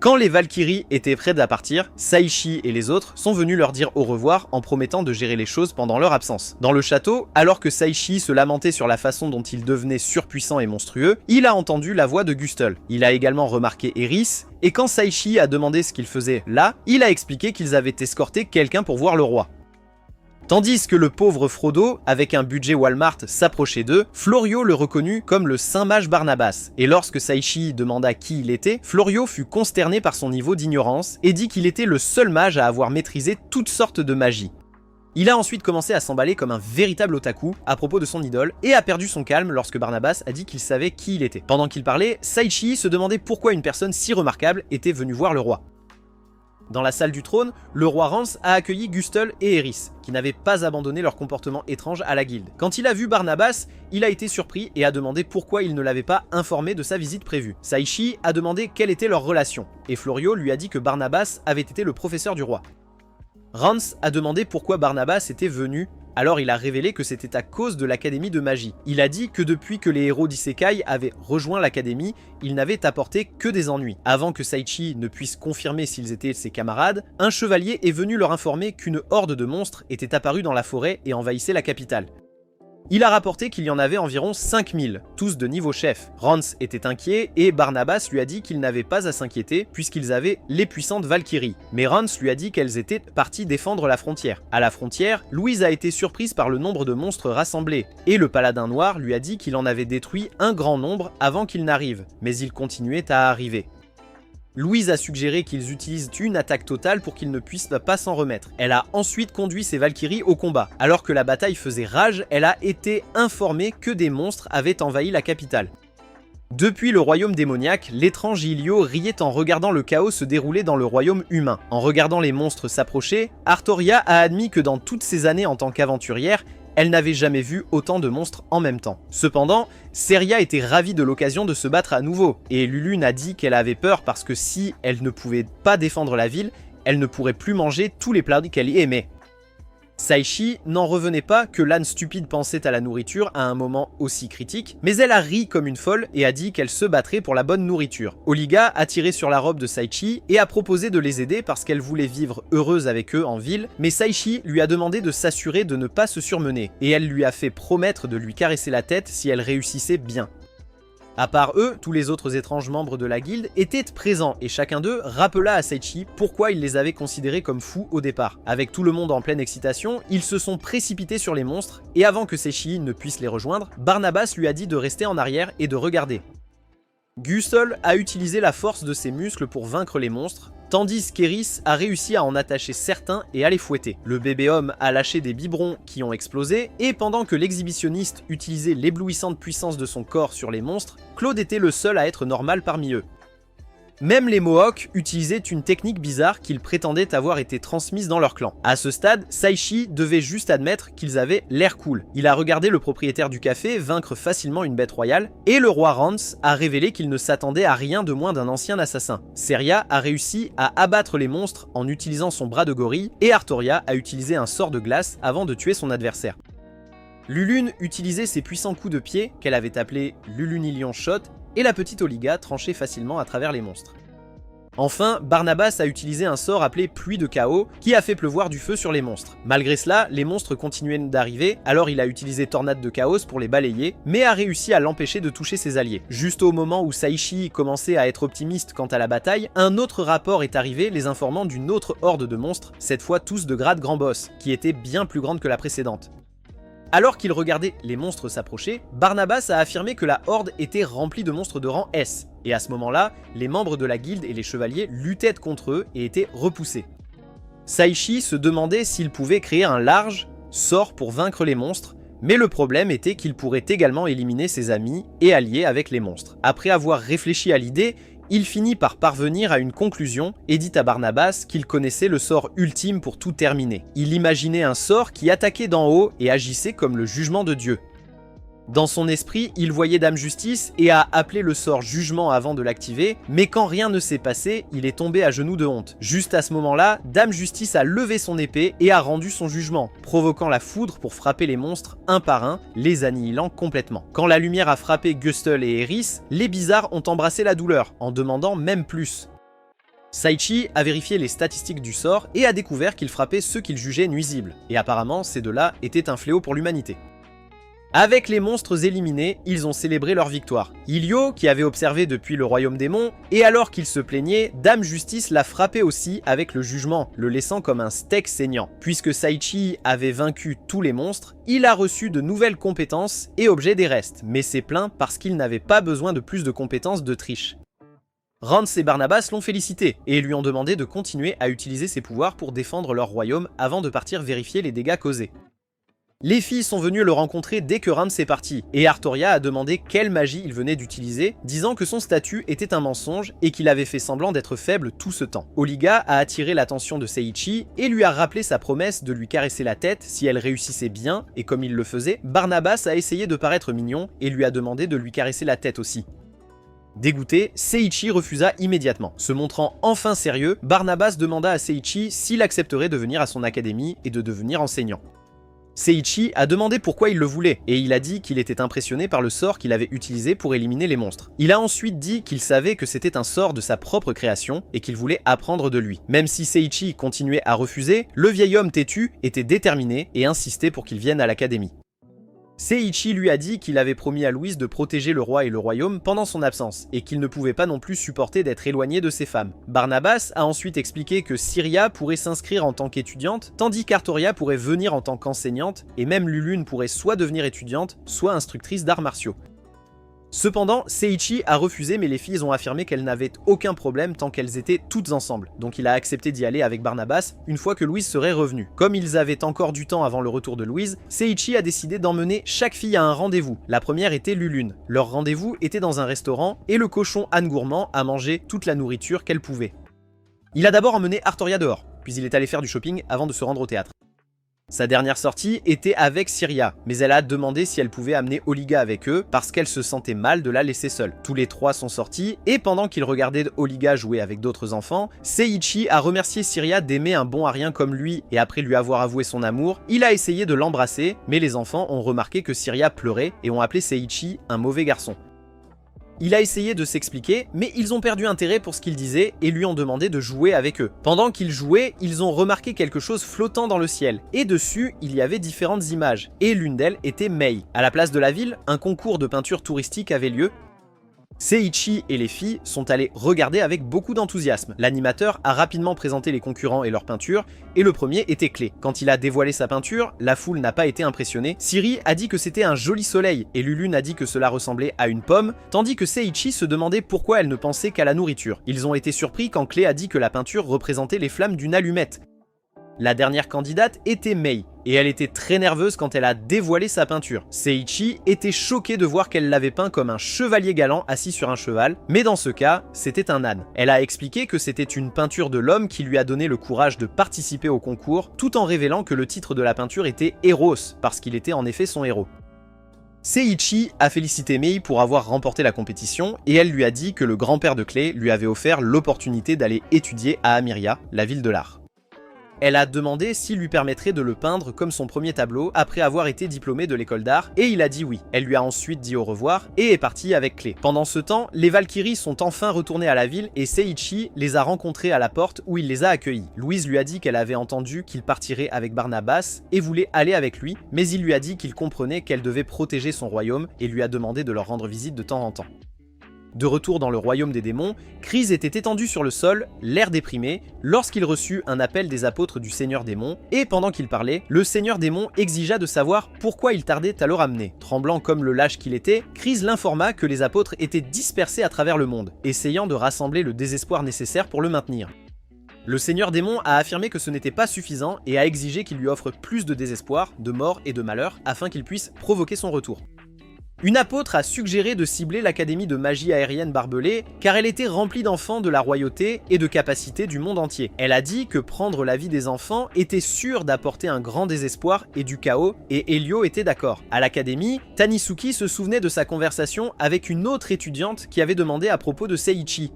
Quand les Valkyries étaient prêtes à partir, Seiichi et les autres sont venus leur dire au revoir en promettant de gérer les choses pendant leur absence. Dans le château, alors que Seiichi se lamentait sur la façon dont il devenait surpuissant et monstrueux, il a entendu la voix de Gustl. Il a également remarqué Eris, et quand Seiichi a demandé ce qu'il faisait là, il a expliqué qu'ils avaient escorté quelqu'un pour voir le roi. Tandis que le pauvre Frodo, avec un budget Walmart, s'approchait d'eux, Florio le reconnut comme le saint mage Barnabas. Et lorsque Seiichi demanda qui il était, Florio fut consterné par son niveau d'ignorance et dit qu'il était le seul mage à avoir maîtrisé toutes sortes de magie. Il a ensuite commencé à s'emballer comme un véritable otaku à propos de son idole et a perdu son calme lorsque Barnabas a dit qu'il savait qui il était. Pendant qu'il parlait, Seiichi se demandait pourquoi une personne si remarquable était venue voir le roi. Dans la salle du trône, le roi Rance a accueilli Gustl et Eris, qui n'avaient pas abandonné leur comportement étrange à la guilde. Quand il a vu Barnabas, il a été surpris et a demandé pourquoi il ne l'avait pas informé de sa visite prévue. Seiichi a demandé quelle était leur relation, et Florio lui a dit que Barnabas avait été le professeur du roi. Rance a demandé pourquoi Barnabas était venu, Alors il a révélé que c'était à cause de l'académie de magie. Il a dit que depuis que les héros d'Isekai avaient rejoint l'académie, ils n'avaient apporté que des ennuis. Avant que Saichi ne puisse confirmer s'ils étaient ses camarades, un chevalier est venu leur informer qu'une horde de monstres était apparue dans la forêt et envahissait la capitale. Il a rapporté qu'il y en avait environ 5000, tous de niveau chef. Rance était inquiet et Barnabas lui a dit qu'il n'avait pas à s'inquiéter puisqu'ils avaient les puissantes Valkyries. Mais Rance lui a dit qu'elles étaient parties défendre la frontière. À la frontière, Louise a été surprise par le nombre de monstres rassemblés et le paladin noir lui a dit qu'il en avait détruit un grand nombre avant qu'il n'arrive, mais il continuait à arriver. Louise a suggéré qu'ils utilisent une attaque totale pour qu'ils ne puissent pas s'en remettre. Elle a ensuite conduit ses Valkyries au combat. Alors que la bataille faisait rage, elle a été informée que des monstres avaient envahi la capitale. Depuis le royaume démoniaque, l'étrange Ilio riait en regardant le chaos se dérouler dans le royaume humain. En regardant les monstres s'approcher, Artoria a admis que dans toutes ses années en tant qu'aventurière, elle n'avait jamais vu autant de monstres en même temps. Cependant, Seria était ravie de l'occasion de se battre à nouveau, et Lulune a dit qu'elle avait peur parce que si elle ne pouvait pas défendre la ville, elle ne pourrait plus manger tous les plats qu'elle aimait. Saichi n'en revenait pas que l'âne stupide pensait à la nourriture à un moment aussi critique, mais elle a ri comme une folle et a dit qu'elle se battrait pour la bonne nourriture. Oliga a tiré sur la robe de Saichi et a proposé de les aider parce qu'elle voulait vivre heureuse avec eux en ville, mais Saichi lui a demandé de s'assurer de ne pas se surmener, et elle lui a fait promettre de lui caresser la tête si elle réussissait bien. À part eux, tous les autres étranges membres de la guilde étaient présents et chacun d'eux rappela à Saichi pourquoi il les avait considérés comme fous au départ. Avec tout le monde en pleine excitation, ils se sont précipités sur les monstres et avant que Saichi ne puisse les rejoindre, Barnabas lui a dit de rester en arrière et de regarder. Gustol a utilisé la force de ses muscles pour vaincre les monstres, tandis qu'Eris a réussi à en attacher certains et à les fouetter. Le bébé homme a lâché des biberons qui ont explosé, et pendant que l'exhibitionniste utilisait l'éblouissante puissance de son corps sur les monstres, Claude était le seul à être normal parmi eux. Même les Mohawks utilisaient une technique bizarre qu'ils prétendaient avoir été transmise dans leur clan. À ce stade, Saichi devait juste admettre qu'ils avaient l'air cool. Il a regardé le propriétaire du café vaincre facilement une bête royale, et le roi Rance a révélé qu'il ne s'attendait à rien de moins d'un ancien assassin. Seria a réussi à abattre les monstres en utilisant son bras de gorille, et Artoria a utilisé un sort de glace avant de tuer son adversaire. Lulune utilisait ses puissants coups de pied, qu'elle avait appelés Lulunilion Shot, et la petite Oliga tranchait facilement à travers les monstres. Enfin, Barnabas a utilisé un sort appelé Pluie de Chaos, qui a fait pleuvoir du feu sur les monstres. Malgré cela, les monstres continuaient d'arriver, alors il a utilisé Tornade de Chaos pour les balayer, mais a réussi à l'empêcher de toucher ses alliés. Juste au moment où Saichi commençait à être optimiste quant à la bataille, un autre rapport est arrivé les informant d'une autre horde de monstres, cette fois tous de grade grand boss, qui était bien plus grande que la précédente. Alors qu'il regardait les monstres s'approcher, Barnabas a affirmé que la horde était remplie de monstres de rang S, et à ce moment-là, les membres de la guilde et les chevaliers luttaient contre eux et étaient repoussés. Saichi se demandait s'il pouvait créer un large sort pour vaincre les monstres, mais le problème était qu'il pourrait également éliminer ses amis et alliés avec les monstres. Après avoir réfléchi à l'idée, il finit par parvenir à une conclusion et dit à Barnabas qu'il connaissait le sort ultime pour tout terminer. Il imaginait un sort qui attaquait d'en haut et agissait comme le jugement de Dieu. Dans son esprit, il voyait Dame Justice et a appelé le sort Jugement avant de l'activer, mais quand rien ne s'est passé, il est tombé à genoux de honte. Juste à ce moment-là, Dame Justice a levé son épée et a rendu son jugement, provoquant la foudre pour frapper les monstres un par un, les annihilant complètement. Quand la lumière a frappé Gustl et Eris, les bizarres ont embrassé la douleur, en demandant même plus. Saichi a vérifié les statistiques du sort et a découvert qu'il frappait ceux qu'il jugeait nuisibles, et apparemment ces deux-là étaient un fléau pour l'humanité. Avec les monstres éliminés, ils ont célébré leur victoire. Ilio, qui avait observé depuis le royaume démon, et alors qu'il se plaignait, Dame Justice l'a frappé aussi avec le jugement, le laissant comme un steak saignant. Puisque Saichi avait vaincu tous les monstres, il a reçu de nouvelles compétences et objets des restes, mais s'est plaint parce qu'il n'avait pas besoin de plus de compétences de triche. Rance et Barnabas l'ont félicité, et lui ont demandé de continuer à utiliser ses pouvoirs pour défendre leur royaume avant de partir vérifier les dégâts causés. Les filles sont venues le rencontrer dès que Rance est parti, et Artoria a demandé quelle magie il venait d'utiliser, disant que son statut était un mensonge et qu'il avait fait semblant d'être faible tout ce temps. Oliga a attiré l'attention de Seiichi et lui a rappelé sa promesse de lui caresser la tête si elle réussissait bien, et comme il le faisait, Barnabas a essayé de paraître mignon et lui a demandé de lui caresser la tête aussi. Dégoûté, Seiichi refusa immédiatement. Se montrant enfin sérieux, Barnabas demanda à Seiichi s'il accepterait de venir à son académie et de devenir enseignant. Seiichi a demandé pourquoi il le voulait, et il a dit qu'il était impressionné par le sort qu'il avait utilisé pour éliminer les monstres. Il a ensuite dit qu'il savait que c'était un sort de sa propre création, et qu'il voulait apprendre de lui. Même si Seiichi continuait à refuser, le vieil homme têtu était déterminé et insistait pour qu'il vienne à l'académie. Seiichi lui a dit qu'il avait promis à Louise de protéger le roi et le royaume pendant son absence, et qu'il ne pouvait pas non plus supporter d'être éloigné de ses femmes. Barnabas a ensuite expliqué que Syria pourrait s'inscrire en tant qu'étudiante, tandis qu'Artoria pourrait venir en tant qu'enseignante, et même Lulune pourrait soit devenir étudiante, soit instructrice d'arts martiaux. Cependant, Seiichi a refusé, mais les filles ont affirmé qu'elles n'avaient aucun problème tant qu'elles étaient toutes ensemble. Donc il a accepté d'y aller avec Barnabas une fois que Louise serait revenue. Comme ils avaient encore du temps avant le retour de Louise, Seiichi a décidé d'emmener chaque fille à un rendez-vous. La première était Lulune. Leur rendez-vous était dans un restaurant et le cochon Anne Gourmand a mangé toute la nourriture qu'elle pouvait. Il a d'abord emmené Artoria dehors, puis il est allé faire du shopping avant de se rendre au théâtre. Sa dernière sortie était avec Syria, mais elle a demandé si elle pouvait amener Oliga avec eux parce qu'elle se sentait mal de la laisser seule. Tous les trois sont sortis, et pendant qu'ils regardaient Oliga jouer avec d'autres enfants, Seiichi a remercié Syria d'aimer un bon à rien comme lui, et après lui avoir avoué son amour, il a essayé de l'embrasser, mais les enfants ont remarqué que Syria pleurait et ont appelé Seiichi un mauvais garçon. Il a essayé de s'expliquer, mais ils ont perdu intérêt pour ce qu'il disait et lui ont demandé de jouer avec eux. Pendant qu'ils jouaient, ils ont remarqué quelque chose flottant dans le ciel, et dessus, il y avait différentes images, et l'une d'elles était Mei. À la place de la ville, un concours de peinture touristique avait lieu. Seiichi et les filles sont allés regarder avec beaucoup d'enthousiasme. L'animateur a rapidement présenté les concurrents et leurs peintures, et le premier était Clé. Quand il a dévoilé sa peinture, la foule n'a pas été impressionnée. Siri a dit que c'était un joli soleil, et Lulune a dit que cela ressemblait à une pomme, tandis que Seiichi se demandait pourquoi elle ne pensait qu'à la nourriture. Ils ont été surpris quand Clé a dit que la peinture représentait les flammes d'une allumette. La dernière candidate était Mei, et elle était très nerveuse quand elle a dévoilé sa peinture. Seiichi était choqué de voir qu'elle l'avait peint comme un chevalier galant assis sur un cheval, mais dans ce cas, c'était un âne. Elle a expliqué que c'était une peinture de l'homme qui lui a donné le courage de participer au concours, tout en révélant que le titre de la peinture était Eros, parce qu'il était en effet son héros. Seiichi a félicité Mei pour avoir remporté la compétition, et elle lui a dit que le grand-père de Clé lui avait offert l'opportunité d'aller étudier à Amiria, la ville de l'art. Elle a demandé s'il lui permettrait de le peindre comme son premier tableau après avoir été diplômé de l'école d'art, et il a dit oui. Elle lui a ensuite dit au revoir et est partie avec Clé. Pendant ce temps, les Valkyries sont enfin retournées à la ville et Seiichi les a rencontrées à la porte où il les a accueillis. Louise lui a dit qu'elle avait entendu qu'il partirait avec Barnabas et voulait aller avec lui, mais il lui a dit qu'il comprenait qu'elle devait protéger son royaume et lui a demandé de leur rendre visite de temps en temps. De retour dans le royaume des démons, Chris était étendu sur le sol, l'air déprimé, lorsqu'il reçut un appel des apôtres du Seigneur Démon, et pendant qu'il parlait, le Seigneur Démon exigea de savoir pourquoi il tardait à le ramener. Tremblant comme le lâche qu'il était, Chris l'informa que les apôtres étaient dispersés à travers le monde, essayant de rassembler le désespoir nécessaire pour le maintenir. Le Seigneur Démon a affirmé que ce n'était pas suffisant et a exigé qu'il lui offre plus de désespoir, de mort et de malheur afin qu'il puisse provoquer son retour. Une apôtre a suggéré de cibler l'académie de magie aérienne barbelée car elle était remplie d'enfants de la royauté et de capacités du monde entier. Elle a dit que prendre la vie des enfants était sûr d'apporter un grand désespoir et du chaos, et Elio était d'accord. À l'académie, Tanisuki se souvenait de sa conversation avec une autre étudiante qui avait demandé à propos de Seiichi.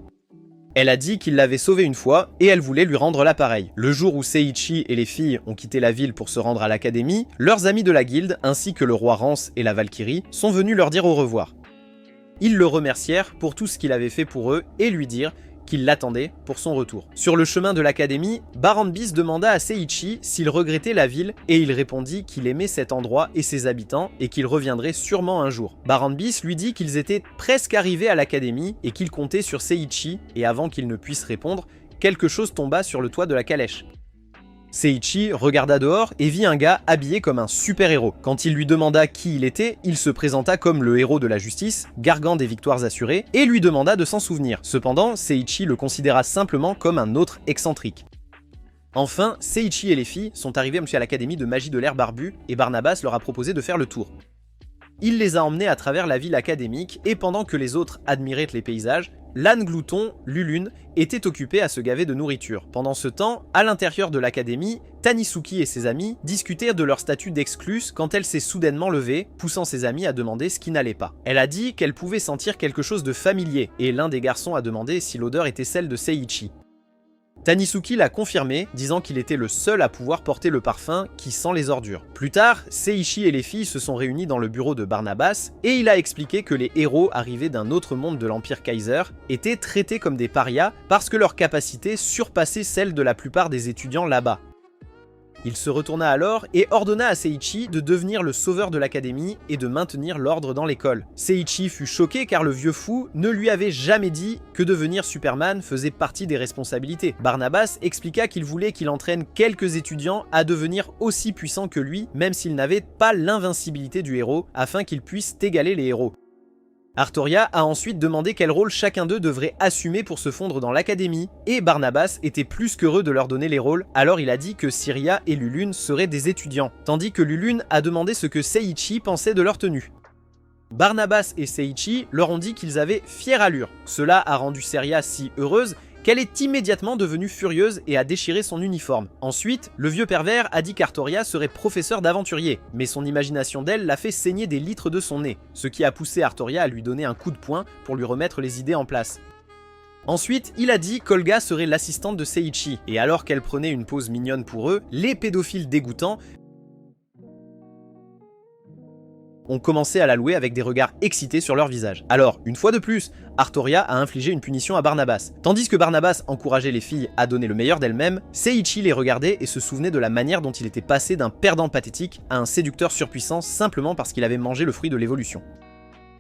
Elle a dit qu'il l'avait sauvé une fois, et elle voulait lui rendre l'appareil. Le jour où Seiichi et les filles ont quitté la ville pour se rendre à l'académie, leurs amis de la guilde, ainsi que le roi Rance et la Valkyrie, sont venus leur dire au revoir. Ils le remercièrent pour tout ce qu'il avait fait pour eux, et lui dirent qu'il l'attendait pour son retour. Sur le chemin de l'académie, Barnabas demanda à Seiichi s'il regrettait la ville, et il répondit qu'il aimait cet endroit et ses habitants, et qu'il reviendrait sûrement un jour. Barnabas lui dit qu'ils étaient presque arrivés à l'académie, et qu'ils comptaient sur Seiichi, et avant qu'il ne puisse répondre, quelque chose tomba sur le toit de la calèche. Seiichi regarda dehors et vit un gars habillé comme un super-héros. Quand il lui demanda qui il était, il se présenta comme le héros de la justice, gargant des victoires assurées, et lui demanda de s'en souvenir. Cependant, Seiichi le considéra simplement comme un autre excentrique. Enfin, Seiichi et les filles sont arrivés à l'académie de magie de l'air barbu, et Barnabas leur a proposé de faire le tour. Il les a emmenés à travers la ville académique, et pendant que les autres admiraient les paysages, l'âne glouton, Lulune, était occupé à se gaver de nourriture. Pendant ce temps, à l'intérieur de l'académie, Tanisuki et ses amis discutèrent de leur statut d'excluse quand elle s'est soudainement levée, poussant ses amis à demander ce qui n'allait pas. Elle a dit qu'elle pouvait sentir quelque chose de familier, et l'un des garçons a demandé si l'odeur était celle de Seiichi. Tanisuki l'a confirmé, disant qu'il était le seul à pouvoir porter le parfum qui sent les ordures. Plus tard, Seiichi et les filles se sont réunis dans le bureau de Barnabas et il a expliqué que les héros arrivés d'un autre monde de l'Empire Kaiser étaient traités comme des parias parce que leurs capacités surpassaient celles de la plupart des étudiants là-bas. Il se retourna alors et ordonna à Seiichi de devenir le sauveur de l'académie et de maintenir l'ordre dans l'école. Seiichi fut choqué car le vieux fou ne lui avait jamais dit que devenir Superman faisait partie des responsabilités. Barnabas expliqua qu'il voulait qu'il entraîne quelques étudiants à devenir aussi puissants que lui, même s'ils n'avaient pas l'invincibilité du héros, afin qu'ils puissent égaler les héros. Artoria a ensuite demandé quel rôle chacun d'eux devrait assumer pour se fondre dans l'académie, et Barnabas était plus qu'heureux de leur donner les rôles, alors il a dit que Syria et Lulune seraient des étudiants, tandis que Lulune a demandé ce que Seiichi pensait de leur tenue. Barnabas et Seiichi leur ont dit qu'ils avaient fière allure. Cela a rendu Syria si heureuse qu'elle est immédiatement devenue furieuse et a déchiré son uniforme. Ensuite, le vieux pervers a dit qu'Artoria serait professeur d'aventurier, mais son imagination d'elle l'a fait saigner des litres de son nez, ce qui a poussé Artoria à lui donner un coup de poing pour lui remettre les idées en place. Ensuite, il a dit qu'Olga serait l'assistante de Seiichi, et alors qu'elle prenait une pause mignonne pour eux, les pédophiles dégoûtants ont commencé à la louer avec des regards excités sur leur visage. Alors, une fois de plus, Artoria a infligé une punition à Barnabas. Tandis que Barnabas encourageait les filles à donner le meilleur d'elles-mêmes, Seiichi les regardait et se souvenait de la manière dont il était passé d'un perdant pathétique à un séducteur surpuissant simplement parce qu'il avait mangé le fruit de l'évolution.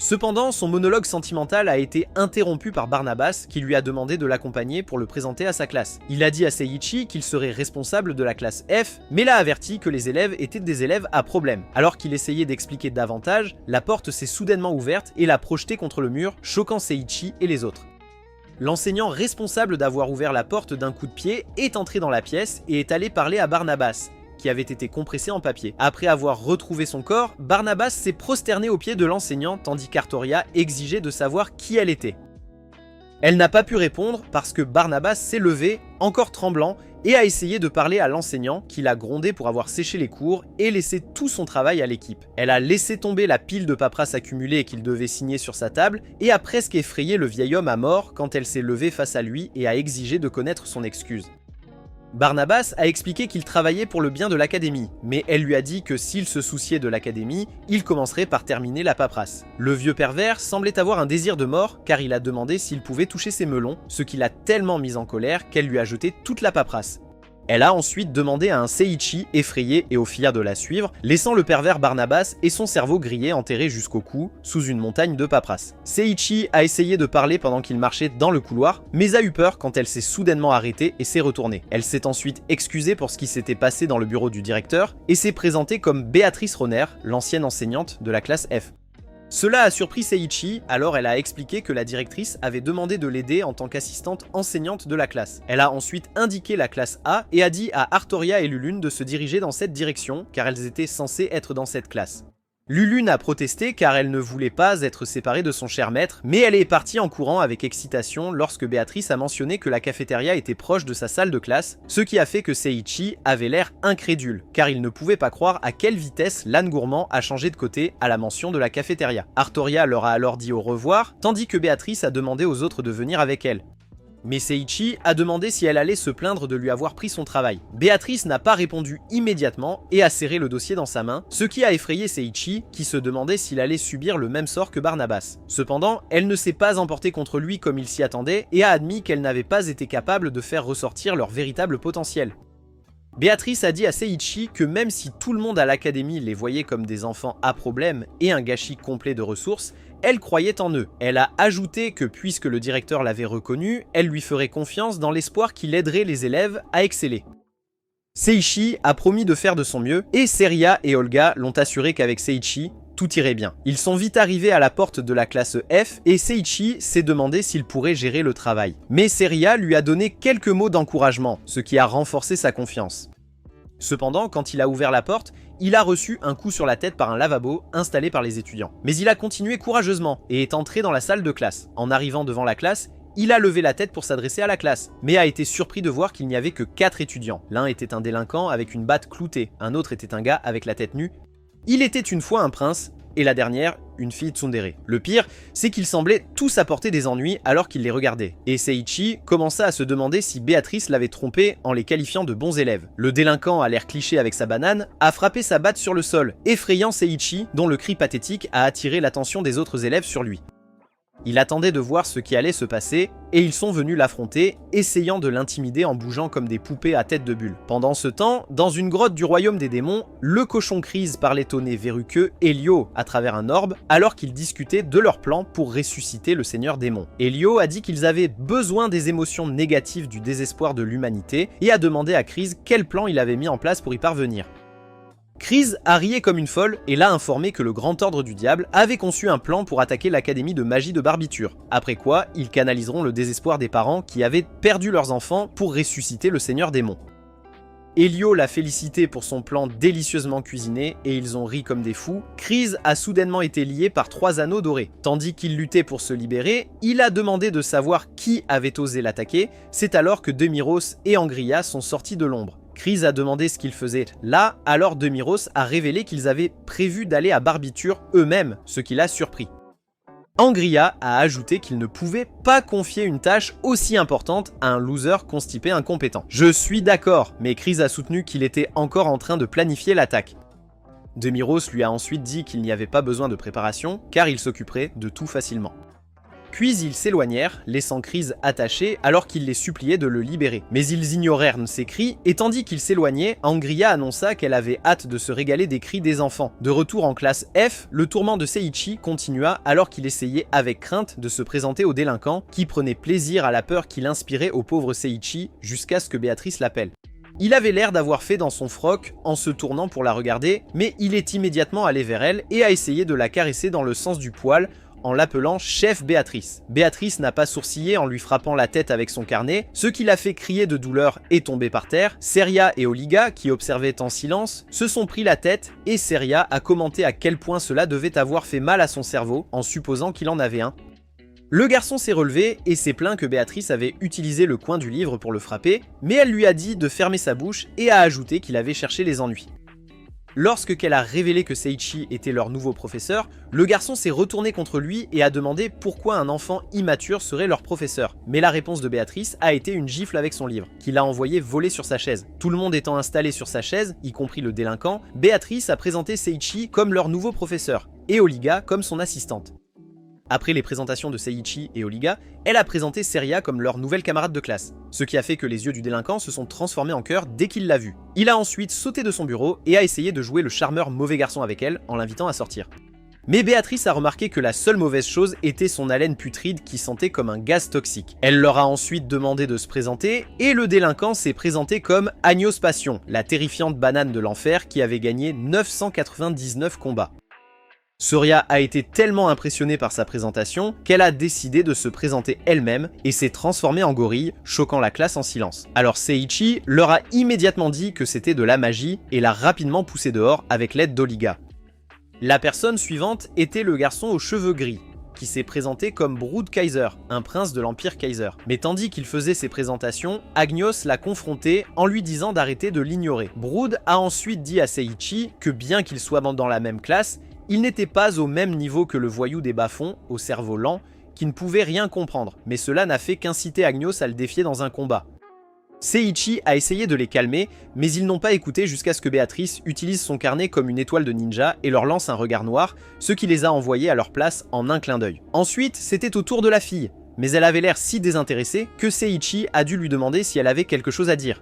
Cependant, son monologue sentimental a été interrompu par Barnabas qui lui a demandé de l'accompagner pour le présenter à sa classe. Il a dit à Seiichi qu'il serait responsable de la classe F, mais l'a averti que les élèves étaient des élèves à problème. Alors qu'il essayait d'expliquer davantage, la porte s'est soudainement ouverte et l'a projeté contre le mur, choquant Seiichi et les autres. L'enseignant responsable d'avoir ouvert la porte d'un coup de pied est entré dans la pièce et est allé parler à Barnabas, qui avait été compressé en papier. Après avoir retrouvé son corps, Barnabas s'est prosterné aux pieds de l'enseignant tandis qu'Artoria exigeait de savoir qui elle était. Elle n'a pas pu répondre parce que Barnabas s'est levé, encore tremblant, et a essayé de parler à l'enseignant qui l'a grondé pour avoir séché les cours et laissé tout son travail à l'équipe. Elle a laissé tomber la pile de paperasse accumulée qu'il devait signer sur sa table et a presque effrayé le vieil homme à mort quand elle s'est levée face à lui et a exigé de connaître son excuse. Barnabas a expliqué qu'il travaillait pour le bien de l'académie, mais elle lui a dit que s'il se souciait de l'académie, il commencerait par terminer la paperasse. Le vieux pervers semblait avoir un désir de mort car il a demandé s'il pouvait toucher ses melons, ce qui l'a tellement mise en colère qu'elle lui a jeté toute la paperasse. Elle a ensuite demandé à un Seiichi effrayé et aux filles de la suivre, laissant le pervers Barnabas et son cerveau grillé enterré jusqu'au cou, sous une montagne de paperasse. Seiichi a essayé de parler pendant qu'il marchait dans le couloir, mais a eu peur quand elle s'est soudainement arrêtée et s'est retournée. Elle s'est ensuite excusée pour ce qui s'était passé dans le bureau du directeur, et s'est présentée comme Béatrice Roner, l'ancienne enseignante de la classe F. Cela a surpris Seiichi, alors elle a expliqué que la directrice avait demandé de l'aider en tant qu'assistante enseignante de la classe. Elle a ensuite indiqué la classe A et a dit à Artoria et Lulune de se diriger dans cette direction car elles étaient censées être dans cette classe. Lulune a protesté car elle ne voulait pas être séparée de son cher maître, mais elle est partie en courant avec excitation lorsque Béatrice a mentionné que la cafétéria était proche de sa salle de classe, ce qui a fait que Seiichi avait l'air incrédule, car il ne pouvait pas croire à quelle vitesse l'âne gourmand a changé de côté à la mention de la cafétéria. Artoria leur a alors dit au revoir, tandis que Béatrice a demandé aux autres de venir avec elle. Mais Seiichi a demandé si elle allait se plaindre de lui avoir pris son travail. Béatrice n'a pas répondu immédiatement et a serré le dossier dans sa main, ce qui a effrayé Seiichi qui se demandait s'il allait subir le même sort que Barnabas. Cependant, elle ne s'est pas emportée contre lui comme il s'y attendait et a admis qu'elle n'avait pas été capable de faire ressortir leur véritable potentiel. Béatrice a dit à Seiichi que même si tout le monde à l'académie les voyait comme des enfants à problème et un gâchis complet de ressources, elle croyait en eux. Elle a ajouté que puisque le directeur l'avait reconnu, elle lui ferait confiance dans l'espoir qu'il aiderait les élèves à exceller. Seiichi a promis de faire de son mieux et Seria et Olga l'ont assuré qu'avec Seiichi, tout irait bien. Ils sont vite arrivés à la porte de la classe F et Seiichi s'est demandé s'il pourrait gérer le travail. Mais Seria lui a donné quelques mots d'encouragement, ce qui a renforcé sa confiance. Cependant, quand il a ouvert la porte, il a reçu un coup sur la tête par un lavabo installé par les étudiants. Mais il a continué courageusement et est entré dans la salle de classe. En arrivant devant la classe, il a levé la tête pour s'adresser à la classe, mais a été surpris de voir qu'il n'y avait que 4 étudiants. L'un était un délinquant avec une batte cloutée, un autre était un gars avec la tête nue. Il était une fois un prince, et la dernière, une fille tsundere. Le pire, c'est qu'ils semblaient tous apporter des ennuis alors qu'ils les regardaient. Et Seiichi commença à se demander si Béatrice l'avait trompé en les qualifiant de bons élèves. Le délinquant à l'air cliché avec sa banane a frappé sa batte sur le sol, effrayant Seiichi, dont le cri pathétique a attiré l'attention des autres élèves sur lui. Il attendait de voir ce qui allait se passer, et ils sont venus l'affronter, essayant de l'intimider en bougeant comme des poupées à tête de bulle. Pendant ce temps, dans une grotte du royaume des démons, le cochon Crise parlait au nez verruqueux Elio à travers un orbe, alors qu'ils discutaient de leur plan pour ressusciter le seigneur démon. Elio a dit qu'ils avaient besoin des émotions négatives du désespoir de l'humanité, et a demandé à Crise quel plan il avait mis en place pour y parvenir. Crise a rié comme une folle et l'a informé que le Grand Ordre du Diable avait conçu un plan pour attaquer l'académie de magie de Barbiture, après quoi ils canaliseront le désespoir des parents qui avaient perdu leurs enfants pour ressusciter le seigneur démon. Elio l'a félicité pour son plan délicieusement cuisiné et ils ont ri comme des fous. Crise a soudainement été lié par 3 anneaux dorés. Tandis qu'il luttait pour se libérer, il a demandé de savoir qui avait osé l'attaquer. C'est alors que Demiros et Angria sont sortis de l'ombre. Crise a demandé ce qu'ils faisaient là, alors Demiros a révélé qu'ils avaient prévu d'aller à Barbiture eux-mêmes, ce qui l'a surpris. Angria a ajouté qu'il ne pouvait pas confier une tâche aussi importante à un loser constipé incompétent. Je suis d'accord, mais Crise a soutenu qu'il était encore en train de planifier l'attaque. Demiros lui a ensuite dit qu'il n'y avait pas besoin de préparation, car il s'occuperait de tout facilement. Puis ils s'éloignèrent, laissant Crise attaché alors qu'il les suppliait de le libérer. Mais ils ignorèrent ses cris, et tandis qu'ils s'éloignaient, Angria annonça qu'elle avait hâte de se régaler des cris des enfants. De retour en classe F, le tourment de Seiichi continua alors qu'il essayait avec crainte de se présenter au délinquant, qui prenait plaisir à la peur qu'il inspirait au pauvre Seiichi jusqu'à ce que Béatrice l'appelle. Il avait l'air d'avoir fait dans son froc en se tournant pour la regarder, mais il est immédiatement allé vers elle et a essayé de la caresser dans le sens du poil, en l'appelant Chef Béatrice. Béatrice n'a pas sourcillé en lui frappant la tête avec son carnet, ce qui l'a fait crier de douleur et tomber par terre. Seria et Oliga, qui observaient en silence, se sont pris la tête et Seria a commenté à quel point cela devait avoir fait mal à son cerveau, en supposant qu'il en avait un. Le garçon s'est relevé et s'est plaint que Béatrice avait utilisé le coin du livre pour le frapper, mais elle lui a dit de fermer sa bouche et a ajouté qu'il avait cherché les ennuis. Lorsque qu'elle a révélé que Seiichi était leur nouveau professeur, le garçon s'est retourné contre lui et a demandé pourquoi un enfant immature serait leur professeur. Mais la réponse de Béatrice a été une gifle avec son livre, qu'il a envoyé voler sur sa chaise. Tout le monde étant installé sur sa chaise, y compris le délinquant, Béatrice a présenté Seiichi comme leur nouveau professeur, et Oliga comme son assistante. Après les présentations de Seiichi et Oliga, elle a présenté Seria comme leur nouvelle camarade de classe, ce qui a fait que les yeux du délinquant se sont transformés en cœur dès qu'il l'a vue. Il a ensuite sauté de son bureau et a essayé de jouer le charmeur mauvais garçon avec elle en l'invitant à sortir. Mais Béatrice a remarqué que la seule mauvaise chose était son haleine putride qui sentait comme un gaz toxique. Elle leur a ensuite demandé de se présenter et le délinquant s'est présenté comme Agnos Passion, la terrifiante banane de l'enfer qui avait gagné 999 combats. Seria a été tellement impressionnée par sa présentation qu'elle a décidé de se présenter elle-même et s'est transformée en gorille, choquant la classe en silence. Alors Seiichi leur a immédiatement dit que c'était de la magie et l'a rapidement poussé dehors avec l'aide d'Oliga. La personne suivante était le garçon aux cheveux gris, qui s'est présenté comme Brood Kaiser, un prince de l'Empire Kaiser. Mais tandis qu'il faisait ses présentations, Agnos l'a confronté en lui disant d'arrêter de l'ignorer. Brood a ensuite dit à Seiichi que bien qu'ils soient dans la même classe, il n'était pas au même niveau que le voyou des bas-fonds, au cerveau lent, qui ne pouvait rien comprendre, mais cela n'a fait qu'inciter Agnos à le défier dans un combat. Seiichi a essayé de les calmer, mais ils n'ont pas écouté jusqu'à ce que Béatrice utilise son carnet comme une étoile de ninja et leur lance un regard noir, ce qui les a envoyés à leur place en un clin d'œil. Ensuite, c'était au tour de la fille, mais elle avait l'air si désintéressée que Seiichi a dû lui demander si elle avait quelque chose à dire.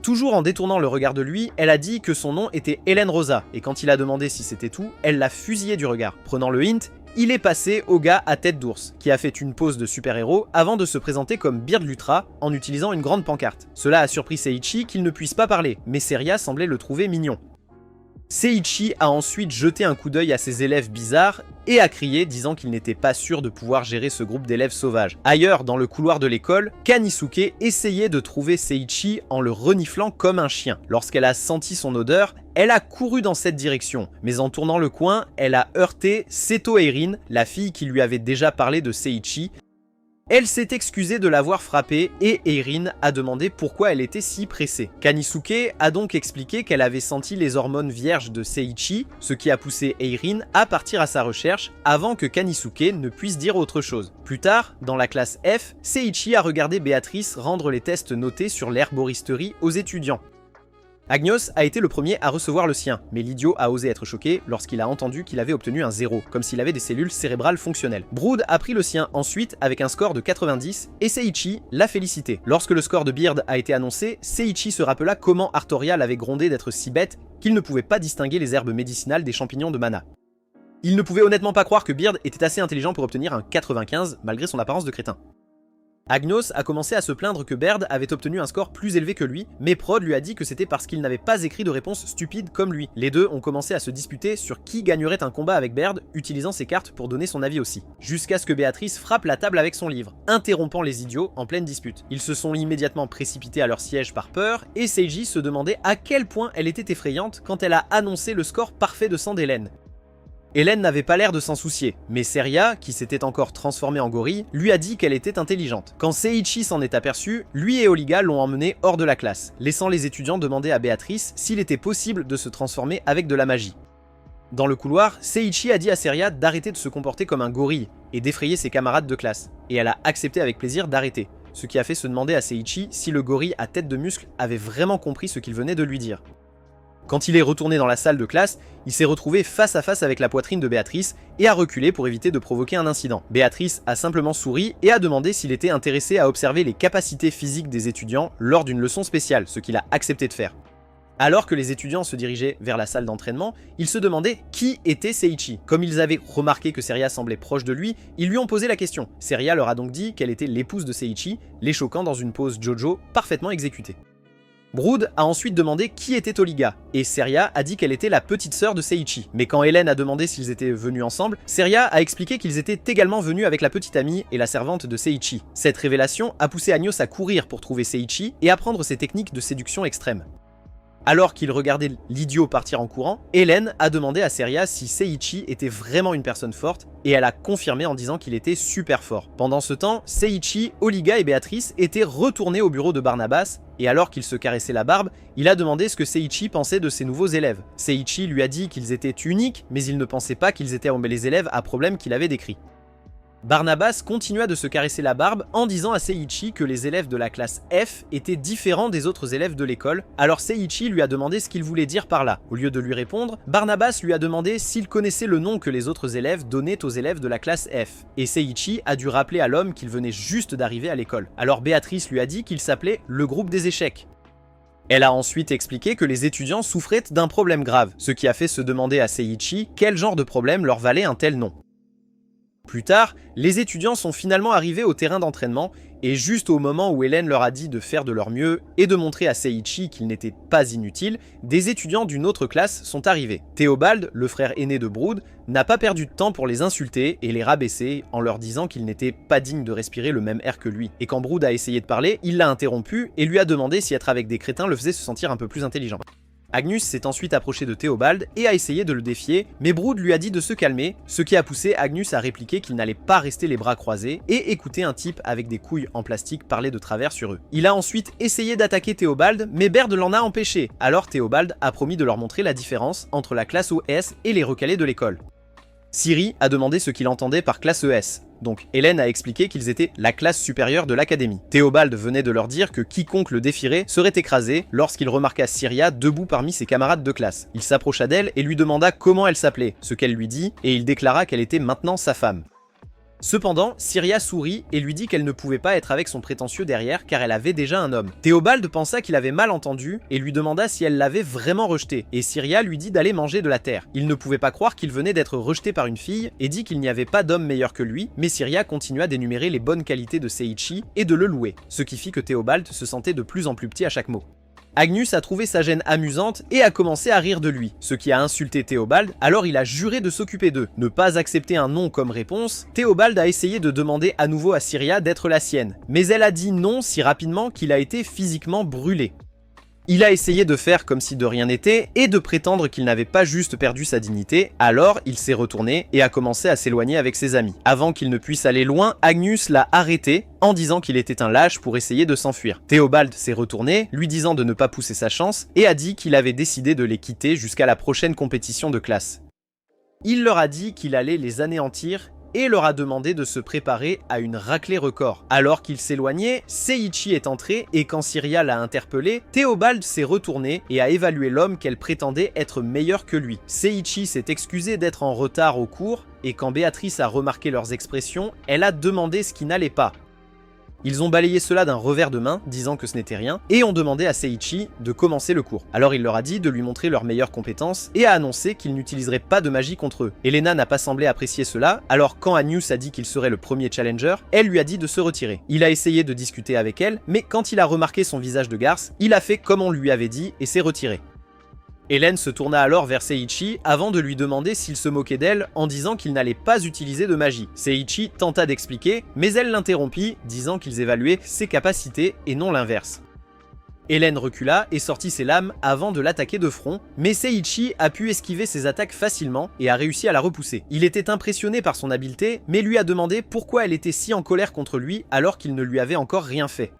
Toujours en détournant le regard de lui, elle a dit que son nom était Hélène Rosa, et quand il a demandé si c'était tout, elle l'a fusillé du regard. Prenant le hint, il est passé au gars à tête d'ours, qui a fait une pose de super-héros avant de se présenter comme Beard Lutra en utilisant une grande pancarte. Cela a surpris Seiichi qu'il ne puisse pas parler, mais Seria semblait le trouver mignon. Seiichi a ensuite jeté un coup d'œil à ses élèves bizarres et a crié disant qu'il n'était pas sûr de pouvoir gérer ce groupe d'élèves sauvages. Ailleurs, dans le couloir de l'école, Kanisuke essayait de trouver Seiichi en le reniflant comme un chien. Lorsqu'elle a senti son odeur, elle a couru dans cette direction, mais en tournant le coin, elle a heurté Seto Eirin, la fille qui lui avait déjà parlé de Seiichi. Elle s'est excusée de l'avoir frappée et Eirin a demandé pourquoi elle était si pressée. Kanisuke a donc expliqué qu'elle avait senti les hormones vierges de Seiichi, ce qui a poussé Eirin à partir à sa recherche avant que Kanisuke ne puisse dire autre chose. Plus tard, dans la classe F, Seiichi a regardé Béatrice rendre les tests notés sur l'herboristerie aux étudiants. Agnos a été le premier à recevoir le sien, mais l'idiot a osé être choqué lorsqu'il a entendu qu'il avait obtenu un 0, comme s'il avait des cellules cérébrales fonctionnelles. Brood a pris le sien ensuite avec un score de 90 et Seiichi l'a félicité. Lorsque le score de Beard a été annoncé, Seiichi se rappela comment Artorial avait grondé d'être si bête qu'il ne pouvait pas distinguer les herbes médicinales des champignons de mana. Il ne pouvait honnêtement pas croire que Beard était assez intelligent pour obtenir un 95 malgré son apparence de crétin. Agnos a commencé à se plaindre que Baird avait obtenu un score plus élevé que lui, mais Prod lui a dit que c'était parce qu'il n'avait pas écrit de réponse stupide comme lui. Les deux ont commencé à se disputer sur qui gagnerait un combat avec Baird, utilisant ses cartes pour donner son avis aussi. Jusqu'à ce que Béatrice frappe la table avec son livre, interrompant les idiots en pleine dispute. Ils se sont immédiatement précipités à leur siège par peur, et Seiji se demandait à quel point elle était effrayante quand elle a annoncé le score parfait de sang d'Hélène. Hélène n'avait pas l'air de s'en soucier, mais Seria, qui s'était encore transformée en gorille, lui a dit qu'elle était intelligente. Quand Seiichi s'en est aperçu, lui et Oliga l'ont emmené hors de la classe, laissant les étudiants demander à Béatrice s'il était possible de se transformer avec de la magie. Dans le couloir, Seiichi a dit à Seria d'arrêter de se comporter comme un gorille et d'effrayer ses camarades de classe, et elle a accepté avec plaisir d'arrêter, ce qui a fait se demander à Seiichi si le gorille à tête de muscle avait vraiment compris ce qu'il venait de lui dire. Quand il est retourné dans la salle de classe, il s'est retrouvé face à face avec la poitrine de Béatrice et a reculé pour éviter de provoquer un incident. Béatrice a simplement souri et a demandé s'il était intéressé à observer les capacités physiques des étudiants lors d'une leçon spéciale, ce qu'il a accepté de faire. Alors que les étudiants se dirigeaient vers la salle d'entraînement, ils se demandaient qui était Seiichi. Comme ils avaient remarqué que Seria semblait proche de lui, ils lui ont posé la question. Seria leur a donc dit qu'elle était l'épouse de Seiichi, les choquant dans une pose JoJo parfaitement exécutée. Brood a ensuite demandé qui était Oliga, et Seria a dit qu'elle était la petite sœur de Seiichi. Mais quand Hélène a demandé s'ils étaient venus ensemble, Seria a expliqué qu'ils étaient également venus avec la petite amie et la servante de Seiichi. Cette révélation a poussé Agnos à courir pour trouver Seiichi et apprendre ses techniques de séduction extrême. Alors qu'il regardait l'idiot partir en courant, Hélène a demandé à Seria si Seiichi était vraiment une personne forte, et elle a confirmé en disant qu'il était super fort. Pendant ce temps, Seiichi, Oliga et Béatrice étaient retournés au bureau de Barnabas, et alors qu'il se caressait la barbe, il a demandé ce que Seiichi pensait de ses nouveaux élèves. Seiichi lui a dit qu'ils étaient uniques, mais il ne pensait pas qu'ils étaient les élèves à problème qu'il avait décrits. Barnabas continua de se caresser la barbe en disant à Seiichi que les élèves de la classe F étaient différents des autres élèves de l'école, alors Seiichi lui a demandé ce qu'il voulait dire par là. Au lieu de lui répondre, Barnabas lui a demandé s'il connaissait le nom que les autres élèves donnaient aux élèves de la classe F, et Seiichi a dû rappeler à l'homme qu'il venait juste d'arriver à l'école. Alors Béatrice lui a dit qu'il s'appelait le groupe des échecs. Elle a ensuite expliqué que les étudiants souffraient d'un problème grave, ce qui a fait se demander à Seiichi quel genre de problème leur valait un tel nom. Plus tard, les étudiants sont finalement arrivés au terrain d'entraînement et juste au moment où Hélène leur a dit de faire de leur mieux et de montrer à Seiichi qu'il n'était pas inutile, des étudiants d'une autre classe sont arrivés. Théobald, le frère aîné de Brood, n'a pas perdu de temps pour les insulter et les rabaisser en leur disant qu'ils n'étaient pas dignes de respirer le même air que lui. Et quand Brood a essayé de parler, il l'a interrompu et lui a demandé si être avec des crétins le faisait se sentir un peu plus intelligent. Agnus s'est ensuite approché de Théobald et a essayé de le défier, mais Brood lui a dit de se calmer, ce qui a poussé Agnus à répliquer qu'il n'allait pas rester les bras croisés et écouter un type avec des couilles en plastique parler de travers sur eux. Il a ensuite essayé d'attaquer Théobald, mais Baird l'en a empêché, alors Théobald a promis de leur montrer la différence entre la classe OS et les recalés de l'école. Siri a demandé ce qu'il entendait par classe ES. Donc Hélène a expliqué qu'ils étaient la classe supérieure de l'académie. Théobald venait de leur dire que quiconque le défierait serait écrasé lorsqu'il remarqua Syria debout parmi ses camarades de classe. Il s'approcha d'elle et lui demanda comment elle s'appelait, ce qu'elle lui dit, et il déclara qu'elle était maintenant sa femme. Cependant, Syria sourit et lui dit qu'elle ne pouvait pas être avec son prétentieux derrière car elle avait déjà un homme. Théobald pensa qu'il avait mal entendu et lui demanda si elle l'avait vraiment rejeté, et Syria lui dit d'aller manger de la terre. Il ne pouvait pas croire qu'il venait d'être rejeté par une fille et dit qu'il n'y avait pas d'homme meilleur que lui, mais Syria continua d'énumérer les bonnes qualités de Seiichi et de le louer, ce qui fit que Théobald se sentait de plus en plus petit à chaque mot. Agnus a trouvé sa gêne amusante et a commencé à rire de lui, ce qui a insulté Théobald, alors il a juré de s'occuper d'eux. Ne pas accepter un non comme réponse, Théobald a essayé de demander à nouveau à Syria d'être la sienne, mais elle a dit non si rapidement qu'il a été physiquement brûlé. Il a essayé de faire comme si de rien n'était et de prétendre qu'il n'avait pas juste perdu sa dignité, alors il s'est retourné et a commencé à s'éloigner avec ses amis. Avant qu'il ne puisse aller loin, Agnus l'a arrêté en disant qu'il était un lâche pour essayer de s'enfuir. Théobald s'est retourné, lui disant de ne pas pousser sa chance, et a dit qu'il avait décidé de les quitter jusqu'à la prochaine compétition de classe. Il leur a dit qu'il allait les anéantir et leur a demandé de se préparer à une raclée record. Alors qu'il s'éloignait, Seiichi est entré et quand Syria l'a interpellé, Théobald s'est retourné et a évalué l'homme qu'elle prétendait être meilleur que lui. Seiichi s'est excusé d'être en retard au cours et quand Béatrice a remarqué leurs expressions, elle a demandé ce qui n'allait pas. Ils ont balayé cela d'un revers de main, disant que ce n'était rien, et ont demandé à Seiichi de commencer le cours. Alors il leur a dit de lui montrer leurs meilleures compétences, et a annoncé qu'il n'utiliserait pas de magie contre eux. Elena n'a pas semblé apprécier cela, alors quand Agnus a dit qu'il serait le premier challenger, elle lui a dit de se retirer. Il a essayé de discuter avec elle, mais quand il a remarqué son visage de garce, il a fait comme on lui avait dit et s'est retiré. Hélène se tourna alors vers Seiichi avant de lui demander s'il se moquait d'elle en disant qu'il n'allait pas utiliser de magie. Seiichi tenta d'expliquer, mais elle l'interrompit, disant qu'ils évaluaient ses capacités et non l'inverse. Hélène recula et sortit ses lames avant de l'attaquer de front, mais Seiichi a pu esquiver ses attaques facilement et a réussi à la repousser. Il était impressionné par son habileté, mais lui a demandé pourquoi elle était si en colère contre lui alors qu'il ne lui avait encore rien fait.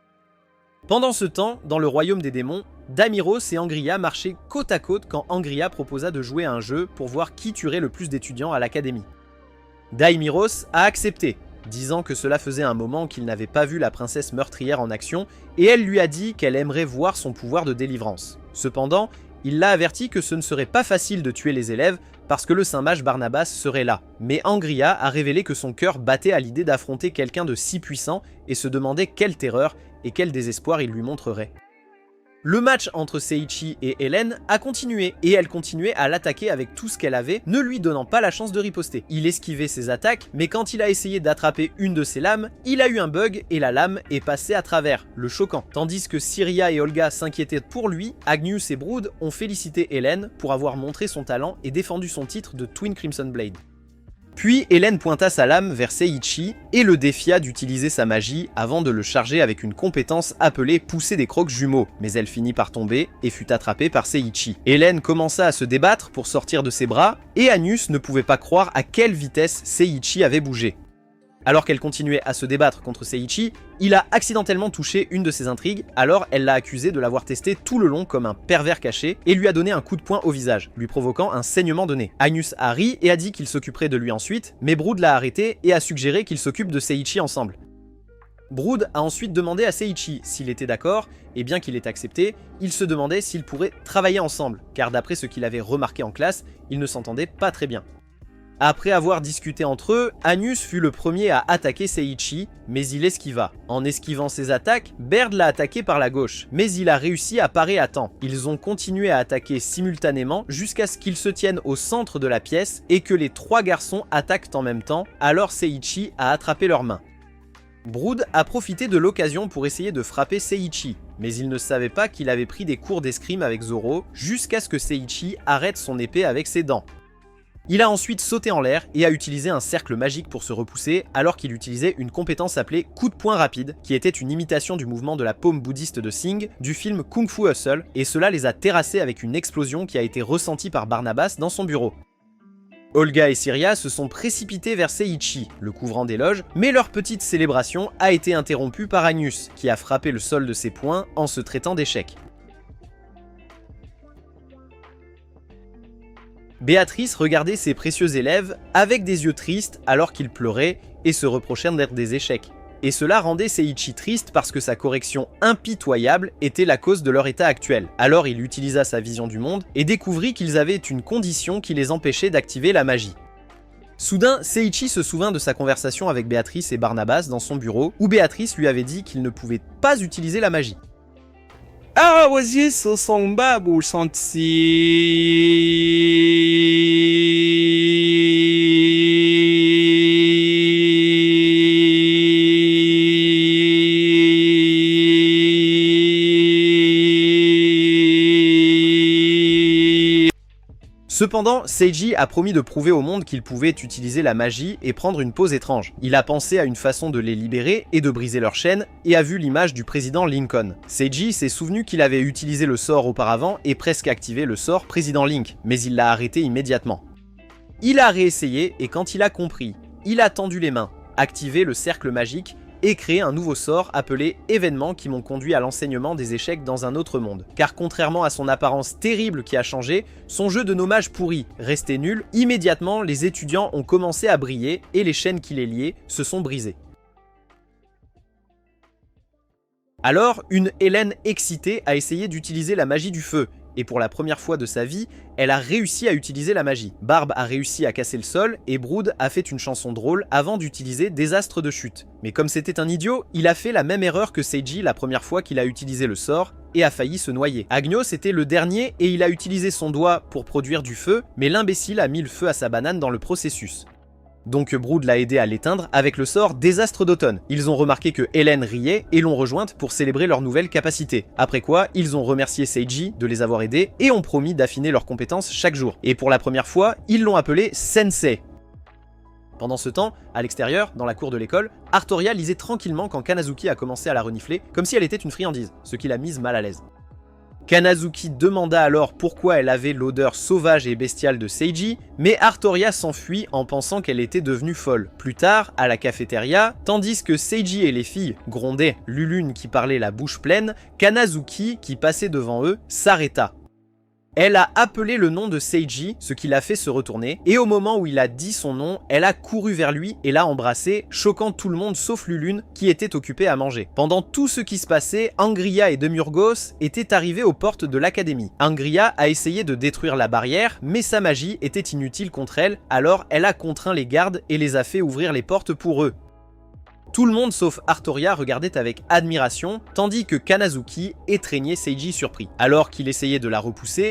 Pendant ce temps, dans le royaume des démons, Damiros et Angria marchaient côte à côte quand Angria proposa de jouer à un jeu pour voir qui tuerait le plus d'étudiants à l'académie. Daimiros a accepté, disant que cela faisait un moment qu'il n'avait pas vu la princesse meurtrière en action, et elle lui a dit qu'elle aimerait voir son pouvoir de délivrance. Cependant, il l'a averti que ce ne serait pas facile de tuer les élèves parce que le saint mage Barnabas serait là. Mais Angria a révélé que son cœur battait à l'idée d'affronter quelqu'un de si puissant et se demandait quelle terreur et quel désespoir il lui montrerait. Le match entre Seiichi et Hélène a continué, et elle continuait à l'attaquer avec tout ce qu'elle avait, ne lui donnant pas la chance de riposter. Il esquivait ses attaques, mais quand il a essayé d'attraper une de ses lames, il a eu un bug et la lame est passée à travers, le choquant. Tandis que Syria et Olga s'inquiétaient pour lui, Agnus et Brood ont félicité Hélène pour avoir montré son talent et défendu son titre de Twin Crimson Blade. Puis Hélène pointa sa lame vers Seiichi et le défia d'utiliser sa magie avant de le charger avec une compétence appelée pousser des crocs jumeaux, mais elle finit par tomber et fut attrapée par Seiichi. Hélène commença à se débattre pour sortir de ses bras et Agnus ne pouvait pas croire à quelle vitesse Seiichi avait bougé. Alors qu'elle continuait à se débattre contre Seiichi, il a accidentellement touché une de ses intrigues, alors elle l'a accusé de l'avoir testé tout le long comme un pervers caché et lui a donné un coup de poing au visage, lui provoquant un saignement de nez. Agnus a ri et a dit qu'il s'occuperait de lui ensuite, mais Brood l'a arrêté et a suggéré qu'ils s'occupent de Seiichi ensemble. Brood a ensuite demandé à Seiichi s'il était d'accord, et bien qu'il ait accepté, il se demandait s'ils pourraient travailler ensemble, car d'après ce qu'il avait remarqué en classe, ils ne s'entendaient pas très bien. Après avoir discuté entre eux, Agnus fut le premier à attaquer Seiichi, mais il esquiva. En esquivant ses attaques, Baird l'a attaqué par la gauche, mais il a réussi à parer à temps. Ils ont continué à attaquer simultanément jusqu'à ce qu'ils se tiennent au centre de la pièce et que les trois garçons attaquent en même temps, alors Seiichi a attrapé leurs mains. Brood a profité de l'occasion pour essayer de frapper Seiichi, mais il ne savait pas qu'il avait pris des cours d'escrime avec Zoro jusqu'à ce que Seiichi arrête son épée avec ses dents. Il a ensuite sauté en l'air et a utilisé un cercle magique pour se repousser alors qu'il utilisait une compétence appelée coup de poing rapide qui était une imitation du mouvement de la paume bouddhiste de Sing du film Kung Fu Hustle et cela les a terrassés avec une explosion qui a été ressentie par Barnabas dans son bureau. Olga et Syria se sont précipités vers Seiichi, le couvrant d'éloges, mais leur petite célébration a été interrompue par Agnus qui a frappé le sol de ses poings en se traitant d'échec. Béatrice regardait ses précieux élèves avec des yeux tristes alors qu'ils pleuraient et se reprochaient d'être des échecs. Et cela rendait Seiichi triste parce que sa correction impitoyable était la cause de leur état actuel. Alors il utilisa sa vision du monde et découvrit qu'ils avaient une condition qui les empêchait d'activer la magie. Soudain, Seiichi se souvint de sa conversation avec Béatrice et Barnabas dans son bureau où Béatrice lui avait dit qu'il ne pouvait pas utiliser la magie. 啊，我接受送吧不上 Cependant, Seiji a promis de prouver au monde qu'il pouvait utiliser la magie et prendre une pose étrange. Il a pensé à une façon de les libérer et de briser leur chaîne, et a vu l'image du président Lincoln. Seiji s'est souvenu qu'il avait utilisé le sort auparavant et presque activé le sort président Link, mais il l'a arrêté immédiatement. Il a réessayé et quand il a compris, il a tendu les mains, activé le cercle magique et créé un nouveau sort appelé événements qui m'ont conduit à l'enseignement des échecs dans un autre monde. Car contrairement à son apparence terrible qui a changé, son jeu de nommage pourri restait nul, immédiatement les étudiants ont commencé à briller et les chaînes qui les liaient se sont brisées. Alors, une Hélène excitée a essayé d'utiliser la magie du feu, et pour la première fois de sa vie, elle a réussi à utiliser la magie. Barbe a réussi à casser le sol, et Brood a fait une chanson drôle avant d'utiliser Désastre de chute. Mais comme c'était un idiot, il a fait la même erreur que Seiji la première fois qu'il a utilisé le sort, et a failli se noyer. Agnos était le dernier, et il a utilisé son doigt pour produire du feu, mais l'imbécile a mis le feu à sa banane dans le processus. Donc Brood l'a aidé à l'éteindre avec le sort Désastre d'automne. Ils ont remarqué que Hélène riait et l'ont rejointe pour célébrer leur nouvelle capacité. Après quoi, ils ont remercié Seiji de les avoir aidés et ont promis d'affiner leurs compétences chaque jour. Et pour la première fois, ils l'ont appelé Sensei. Pendant ce temps, à l'extérieur, dans la cour de l'école, Artoria lisait tranquillement quand Kanazuki a commencé à la renifler, comme si elle était une friandise, ce qui l'a mise mal à l'aise. Kanazuki demanda alors pourquoi elle avait l'odeur sauvage et bestiale de Seiji, mais Artoria s'enfuit en pensant qu'elle était devenue folle. Plus tard, à la cafétéria, tandis que Seiji et les filles grondaient Lulune qui parlait la bouche pleine, Kanazuki, qui passait devant eux, s'arrêta. Elle a appelé le nom de Seiji, ce qui l'a fait se retourner, et au moment où il a dit son nom, elle a couru vers lui et l'a embrassé, choquant tout le monde sauf Lulune, qui était occupée à manger. Pendant tout ce qui se passait, Angria et Demurgos étaient arrivés aux portes de l'académie. Angria a essayé de détruire la barrière, mais sa magie était inutile contre elle, alors elle a contraint les gardes et les a fait ouvrir les portes pour eux. Tout le monde sauf Artoria regardait avec admiration, tandis que Kanazuki étreignait Seiji surpris. Alors qu'il essayait de la repousser,